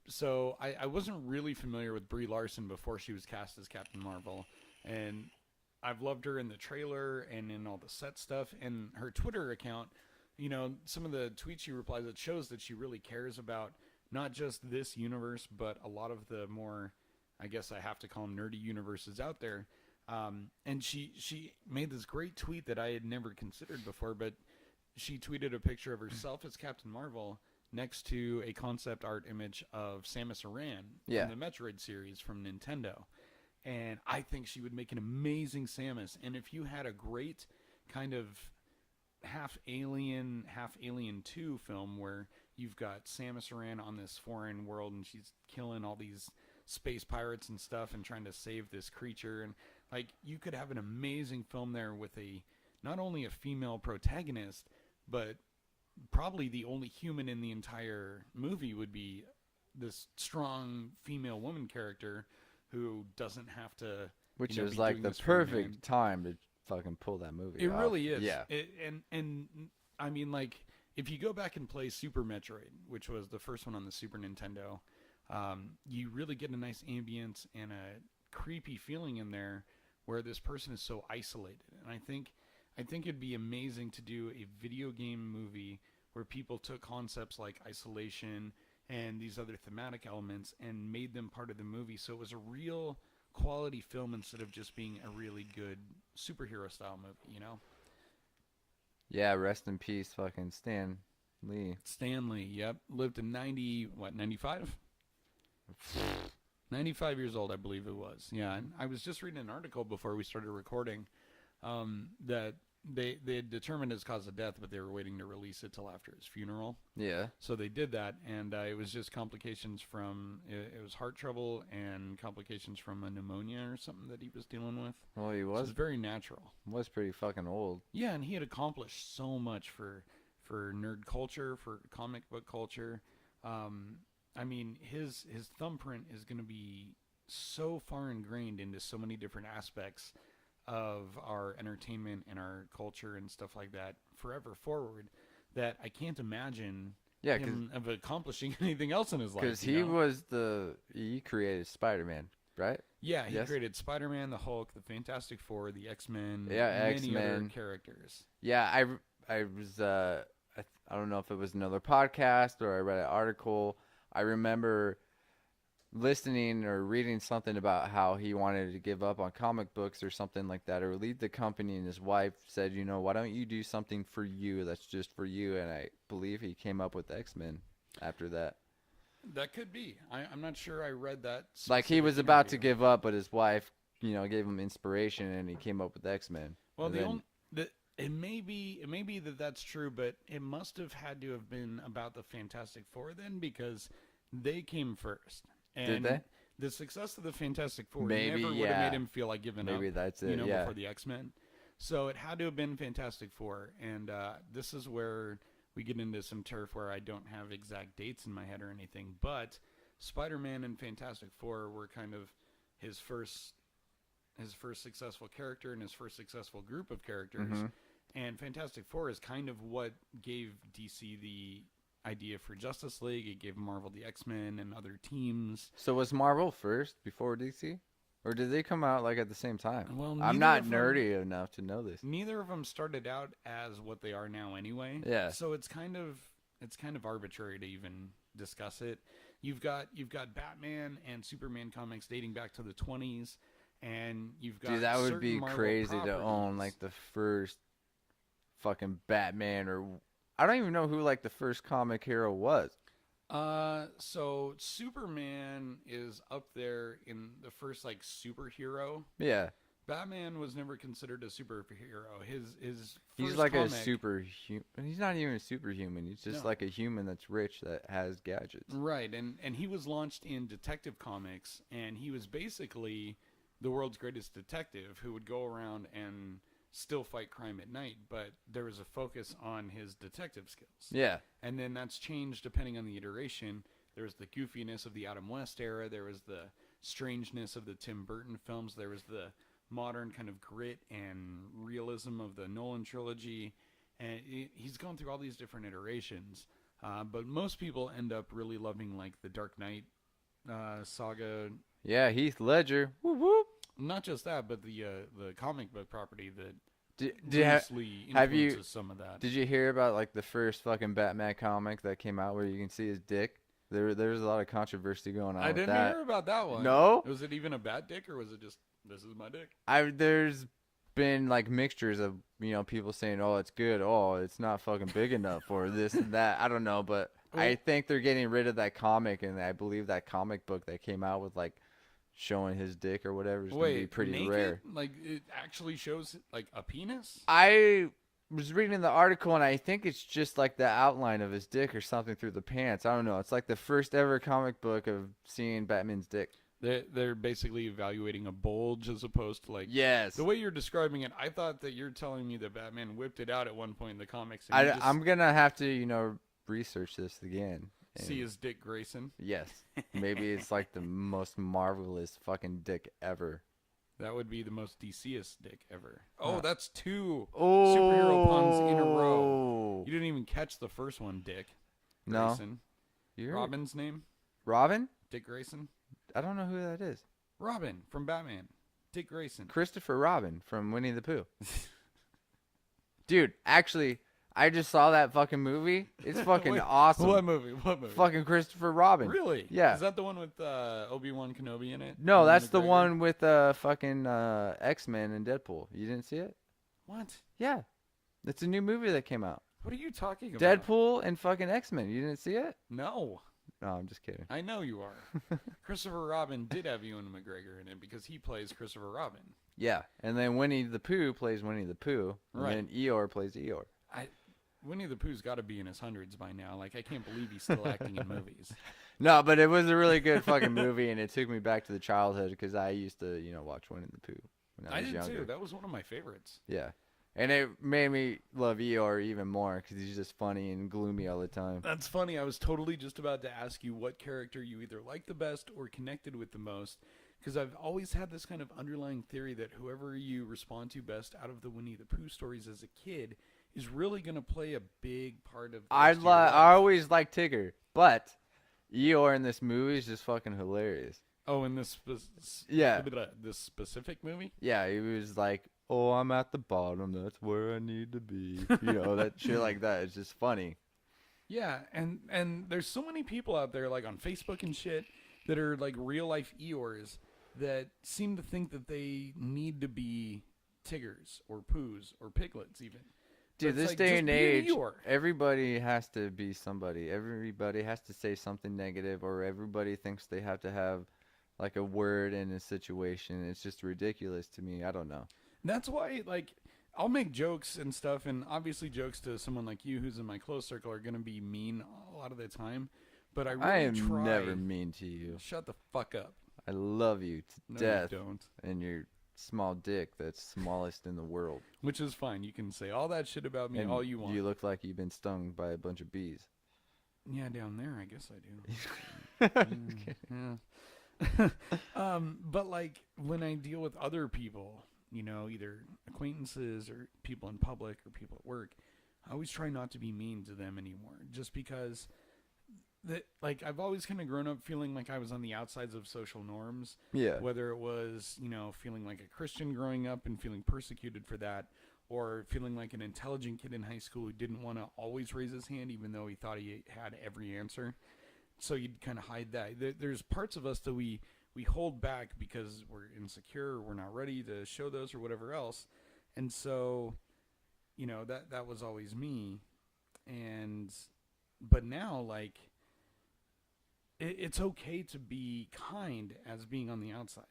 So I wasn't really familiar with Brie Larson before she was cast as Captain Marvel. And I've loved her in the trailer and in all the set stuff, and her Twitter account. You know, some of the tweets she replies, it shows that she really cares about not just this universe, but a lot of the more, I guess I have to call them nerdy universes out there. And she made this great tweet that I had never considered before, but she tweeted a picture of herself as Captain Marvel next to a concept art image of Samus Aran from the Metroid series from Nintendo. And I think she would make an amazing Samus. And if you had a great kind of half Alien 2 film where you've got Samus Aran on this foreign world and she's killing all these space pirates and stuff and trying to save this creature, and like you could have an amazing film there with not only a female protagonist, but probably the only human in the entire movie would be this strong female woman character who doesn't have to, which is like the perfect time to fucking pull that movie It off. really is. Yeah. And I mean, like, if you go back and play Super Metroid, which was the first one on the Super Nintendo, you really get a nice ambience and a creepy feeling in there where this person is so isolated. And I think it'd be amazing to do a video game movie where people took concepts like isolation and these other thematic elements and made them part of the movie, so it was a real quality film instead of just being a really good superhero style movie, you know? Yeah, rest in peace, fucking Stan Lee. Stan Lee, yep. Lived to 95? 95 years old, I believe it was. Yeah, and I was just reading an article before we started recording that they had determined his cause of death, but they were waiting to release it till after his funeral. Yeah. So they did that, and it was just complications from, it was heart trouble and complications from a pneumonia or something that he was dealing with. Well, he So was it was very natural. was pretty fucking old. Yeah, and he had accomplished so much for nerd culture, for comic book culture. I mean, his thumbprint is going to be so far ingrained into so many different aspects of our entertainment and our culture and stuff like that forever forward, that I can't imagine him of accomplishing anything else in his life. Because he created Spider-Man, right? Yeah, he created Spider-Man, the Hulk, the Fantastic Four, the X-Men, many X-Men other characters. Yeah, I was I don't know if it was another podcast or I read an article. I remember listening or reading something about how he wanted to give up on comic books or something like that, or leave the company, and his wife said, you know, why don't you do something for you that's just for you? And I believe he came up with X-Men after that. That could be. I'm not sure I read that. Like he was about to give up, but his wife, you know, gave him inspiration, and he came up with X-Men. Well, it may be that that's true, but it must have had to have been about the Fantastic Four then, because they came first. And did they? The success of the Fantastic Four Maybe, never would have made him feel like giving up. Maybe that's it, you know, yeah. before the X-Men. So it had to have been Fantastic Four, and this is where we get into some turf where I don't have exact dates in my head or anything, but Spider-Man and Fantastic Four were kind of his first successful character and his first successful group of characters. Mm-hmm. And Fantastic Four is kind of what gave DC the idea for Justice League. It gave Marvel the X-Men and other teams. So was Marvel first before DC? Or did they come out like at the same time? Well, I'm not nerdy enough to know this. Neither of them started out as what they are now anyway. Yeah. So it's kind of arbitrary to even discuss it. You've got Batman and Superman comics dating back to the 20s, and you've got Dude, that would certain be Marvel crazy to own properties. like the first fucking Batman, or I don't even know who like the first comic hero was. So Superman is up there in the first like superhero. Yeah. Batman was never considered a superhero. His He's first like comic, a superhuman. He's not even a superhuman. He's just No. like a human that's rich that has gadgets. Right, and he was launched in Detective Comics, and he was basically the world's greatest detective who would go around and still fight crime at night, but there was a focus on his detective skills. Yeah. And then that's changed depending on the iteration. There was the goofiness of the Adam West era. There was the strangeness of the Tim Burton films. There was the modern kind of grit and realism of the Nolan trilogy. And he's gone through all these different iterations. But most people end up really loving like the Dark Knight saga. Yeah, Heath Ledger. Whoop whoop. Not just that, but the comic book property that Have influences you some of that. did you hear about like the first fucking Batman comic that came out where you can see his dick? There's a lot of controversy going on I with didn't that. hear about that one. No? Was it even a bad dick, or was it just this is my dick? There's been like mixtures of people saying, oh, it's good, oh, it's not fucking big enough, or this and that. I don't know, but I think they're getting rid of that comic, and I believe that comic book that came out with like showing his dick or whatever is gonna be pretty naked? rare. Like it actually shows like a penis? I was reading the article, and I think it's just like the outline of his dick or something through the pants. I don't know. It's like the first ever comic book of seeing Batman's dick. They're basically evaluating a bulge as opposed to like Yes. the way you're describing it. I thought that you're telling me that Batman whipped it out at one point in the comics. And I'm gonna have to research this again. See his Dick Grayson. Yes. Maybe it's like the most marvelous fucking dick ever. That would be the most DCest dick ever. Oh, Huh. that's two Oh. superhero puns in a row. You didn't even catch the first one, Dick Grayson. No. Robin's name? Robin? Dick Grayson? I don't know who that is. Robin from Batman. Dick Grayson. Christopher Robin from Winnie the Pooh. Dude, actually, I just saw that fucking movie. It's fucking Wait, awesome. What movie? Fucking Christopher Robin. Really? Yeah. Is that the one with Obi-Wan Kenobi in it? No, Ewan that's the McGregor? one with fucking X-Men and Deadpool. You didn't see it? What? Yeah. It's a new movie that came out. What are you talking about? Deadpool and fucking X-Men. You didn't see it? No. No, I'm just kidding. I know you are. Christopher Robin did have Ewan McGregor in it because he plays Christopher Robin. Yeah. And then Winnie the Pooh plays Winnie the Pooh. And Right. then Eeyore plays Eeyore. Winnie the Pooh's got to be in his hundreds by now. Like, I can't believe he's still acting in movies. No, but it was a really good fucking movie, and it took me back to the childhood because I used to, watch Winnie the Pooh when I was did younger. too. That was one of my favorites. Yeah. And it made me love Eeyore even more because he's just funny and gloomy all the time. That's funny. I was totally just about to ask you what character you either liked the best or connected with the most, because I've always had this kind of underlying theory that whoever you respond to best out of the Winnie the Pooh stories as a kid is really going to play a big part of the rest of your life. I always liked Tigger, but Eeyore in this movie is just fucking hilarious. Oh, in this Yeah. this specific movie? Yeah, he was like, oh, I'm at the bottom. That's where I need to be. That shit like that. It's just funny. Yeah, and there's so many people out there like on Facebook and shit that are like real life Eeyores that seem to think that they need to be Tiggers or Poos or Piglets even. Dude, But it's this like, day just and be an age, Eeyore. everybody has to be somebody. Everybody has to say something negative, or everybody thinks they have to have like a word in a situation. It's just ridiculous to me. I don't know. That's why, like, I'll make jokes and stuff, and obviously jokes to someone like you who's in my close circle are going to be mean a lot of the time. But I really I am try. never mean to you. Shut the fuck up. I love you to No, death. you don't. And your small dick that's smallest in the world. Which is fine. You can say all that shit about me And all you want. You look like you've been stung by a bunch of bees. Yeah, down there, I guess I do. But like when I deal with other people, either acquaintances or people in public or people at work, I always try not to be mean to them anymore, just because I've always kind of grown up feeling like I was on the outsides of social norms. Yeah. Whether it was, feeling like a Christian growing up and feeling persecuted for that, or feeling like an intelligent kid in high school who didn't want to always raise his hand even though he thought he had every answer. So you'd kind of hide that. There's parts of us that we hold back because we're insecure, we're not ready to show those or whatever else. And so, that was always me. But now, like, it's okay to be kind as being on the outside.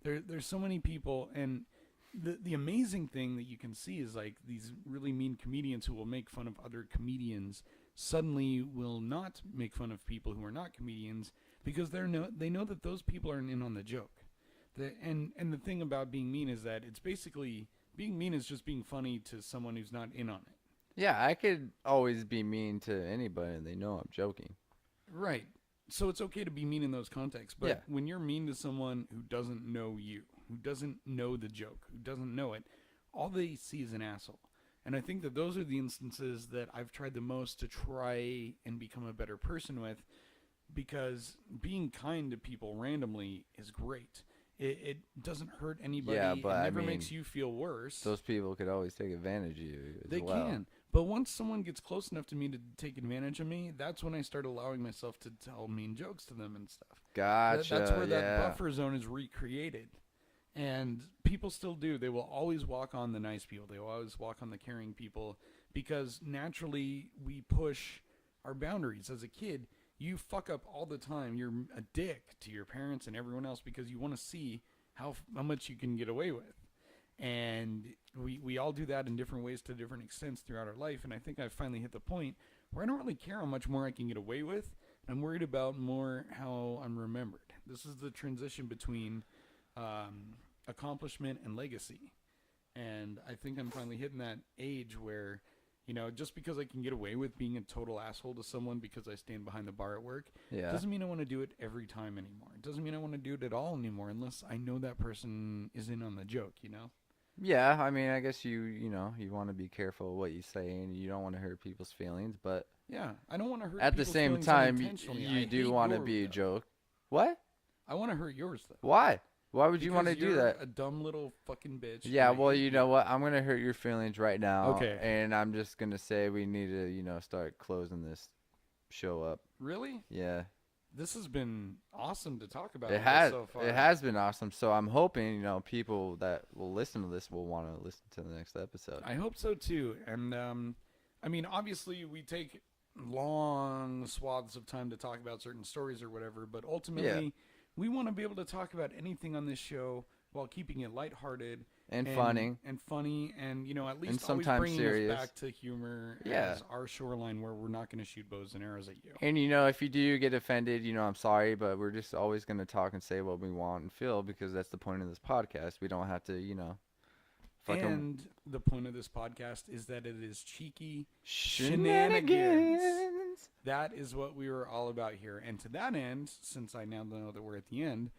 There's so many people, and the amazing thing that you can see is like these really mean comedians who will make fun of other comedians suddenly will not make fun of people who are not comedians because they know that those people aren't in on the joke. And the thing about being mean is that it's basically being mean is just being funny to someone who's not in on it. Yeah, I could always be mean to anybody and they know I'm joking. Right. So it's okay to be mean in those contexts, but Yeah. when you're mean to someone who doesn't know you, who doesn't know the joke, who doesn't know it, all they see is an asshole. And I think that those are the instances that I've tried the most to try and become a better person with, because being kind to people randomly is great. It doesn't hurt anybody. Yeah, but it never I mean, makes you feel worse. Those people could always take advantage of you as They well. can. But once someone gets close enough to me to take advantage of me, that's when I start allowing myself to tell mean jokes to them and stuff. Gotcha. That's where that buffer zone is recreated. And people still do. They will always walk on the nice people. They will always walk on the caring people because naturally we push our boundaries. As a kid, you fuck up all the time. You're a dick to your parents and everyone else because you want to see how much you can get away with. And we all do that in different ways to different extents throughout our life. And I think I've finally hit the point where I don't really care how much more I can get away with. I'm worried about more how I'm remembered. This is the transition between accomplishment and legacy. And I think I'm finally hitting that age where, just because I can get away with being a total asshole to someone because I stand behind the bar at work, doesn't mean I want to do it every time anymore. It doesn't mean I want to do it at all anymore unless I know that person is in on the joke, Yeah, I mean, I guess you want to be careful of what you say and you don't want to hurt people's feelings, but yeah, I don't want to hurt at the people's same feelings time, unintentionally. you I do hate want to yours, be a though. joke. What? I want to hurt yours, though. Why? Why would you want to Because do you're that? a dumb little fucking bitch. Yeah, and I well, hate you know what? I'm going to hurt your feelings right now. Okay. And I'm just going to say we need to, start closing this show up. Really? Yeah. This has been awesome to talk about. It has. So far. It has been awesome. So I'm hoping, people that will listen to this will want to listen to the next episode. I hope so too. And I mean, obviously, we take long swaths of time to talk about certain stories or whatever, but ultimately, we want to be able to talk about anything on this show while keeping it lighthearted and funny, and at least and always sometimes bringing serious. us back to humor as our shoreline, where we're not going to shoot bows and arrows at you. And if you do get offended, I'm sorry, but we're just always going to talk and say what we want and feel because that's the point of this podcast. We don't have to, And the point of this podcast is that it is cheeky shenanigans. That is what we were all about here. And to that end, since I now know that we're at the end,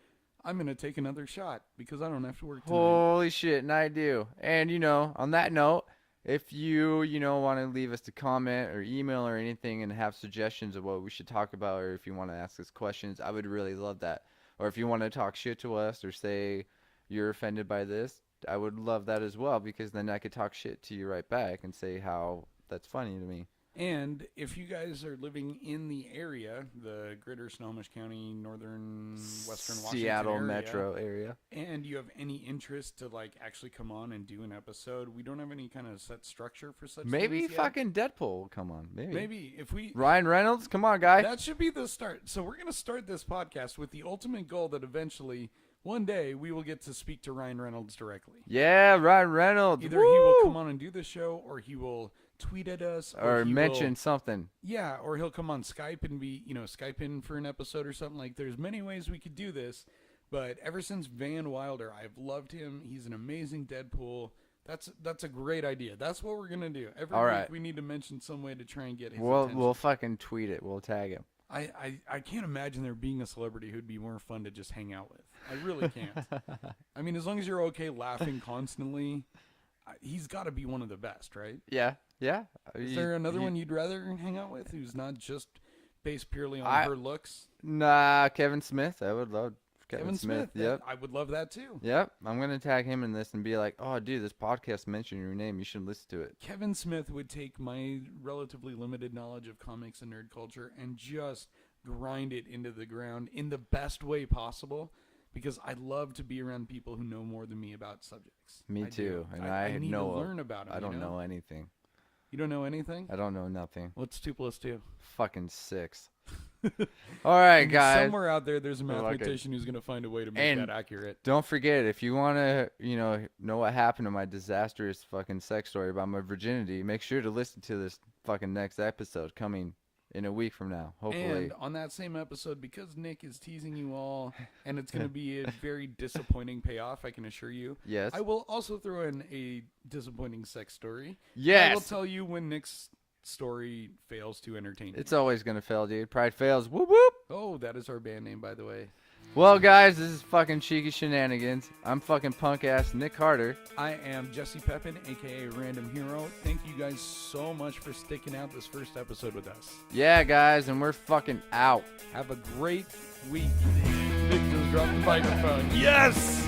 I'm going to take another shot because I don't have to work tonight. Holy shit, and I do. And, on that note, if you, want to leave us a comment or email or anything and have suggestions of what we should talk about, or if you want to ask us questions, I would really love that. Or if you want to talk shit to us or say you're offended by this, I would love that as well because then I could talk shit to you right back and say how that's funny to me. And if you guys are living in the area, the greater Snohomish County, northern, western Washington Seattle area, metro area, and you have any interest to actually come on and do an episode, we don't have any kind of set structure for such maybe things yet. fucking Deadpool will come on. Maybe if we Ryan Reynolds, come on, guy. That should be the start. So we're going to start this podcast with the ultimate goal that eventually one day we will get to speak to Ryan Reynolds directly. Yeah, Ryan Reynolds. Either Woo! he will come on and do the show, or he will tweet at us, or he mention will, something. Yeah, or he'll come on Skype and be, Skype in for an episode or something. There's many ways we could do this, but ever since Van Wilder, I've loved him. He's an amazing Deadpool. That's a great idea. That's what we're gonna do. Every week we need to mention some way to try and get his attention. We'll fucking tweet it. We'll tag him. I can't imagine there being a celebrity who'd be more fun to just hang out with. I really can't. I mean, as long as you're okay laughing constantly, he's got to be one of the best, right? Yeah. Is there another one you'd rather hang out with who's not just based purely on her looks? Nah, Kevin Smith. I would love Kevin Smith. Yep. I would love that too. Yep. I'm going to tag him in this and be like, oh, dude, this podcast mentioned your name. You should listen to it. Kevin Smith would take my relatively limited knowledge of comics and nerd culture and just grind it into the ground in the best way possible. Because I love to be around people who know more than me about subjects. Me too. And I need to learn about them. I don't know anything. You don't know anything? I don't know nothing. What's 2 + 2? Fucking 6. All right, guys. Somewhere out there's a mathematician who's going to find a way to make that accurate. Don't forget, if you want to, know what happened to my disastrous fucking sex story about my virginity, make sure to listen to this fucking next episode coming in a week from now, hopefully. And on that same episode, because Nick is teasing you all, and it's going to be a very disappointing payoff, I can assure you. Yes. I will also throw in a disappointing sex story. Yes. I will tell you when Nick's story fails to entertain you. It's always going to fail, dude. Pride fails. Whoop, whoop. Oh, that is our band name, by the way. Well, guys, this is fucking Cheeky Shenanigans. I'm fucking punk-ass Nick Carter. I am Jesse Pepin, a.k.a. Random Hero. Thank you guys so much for sticking out this first episode with us. Yeah, guys, and we're fucking out. Have a great week. Nick just dropped the microphone. Yes!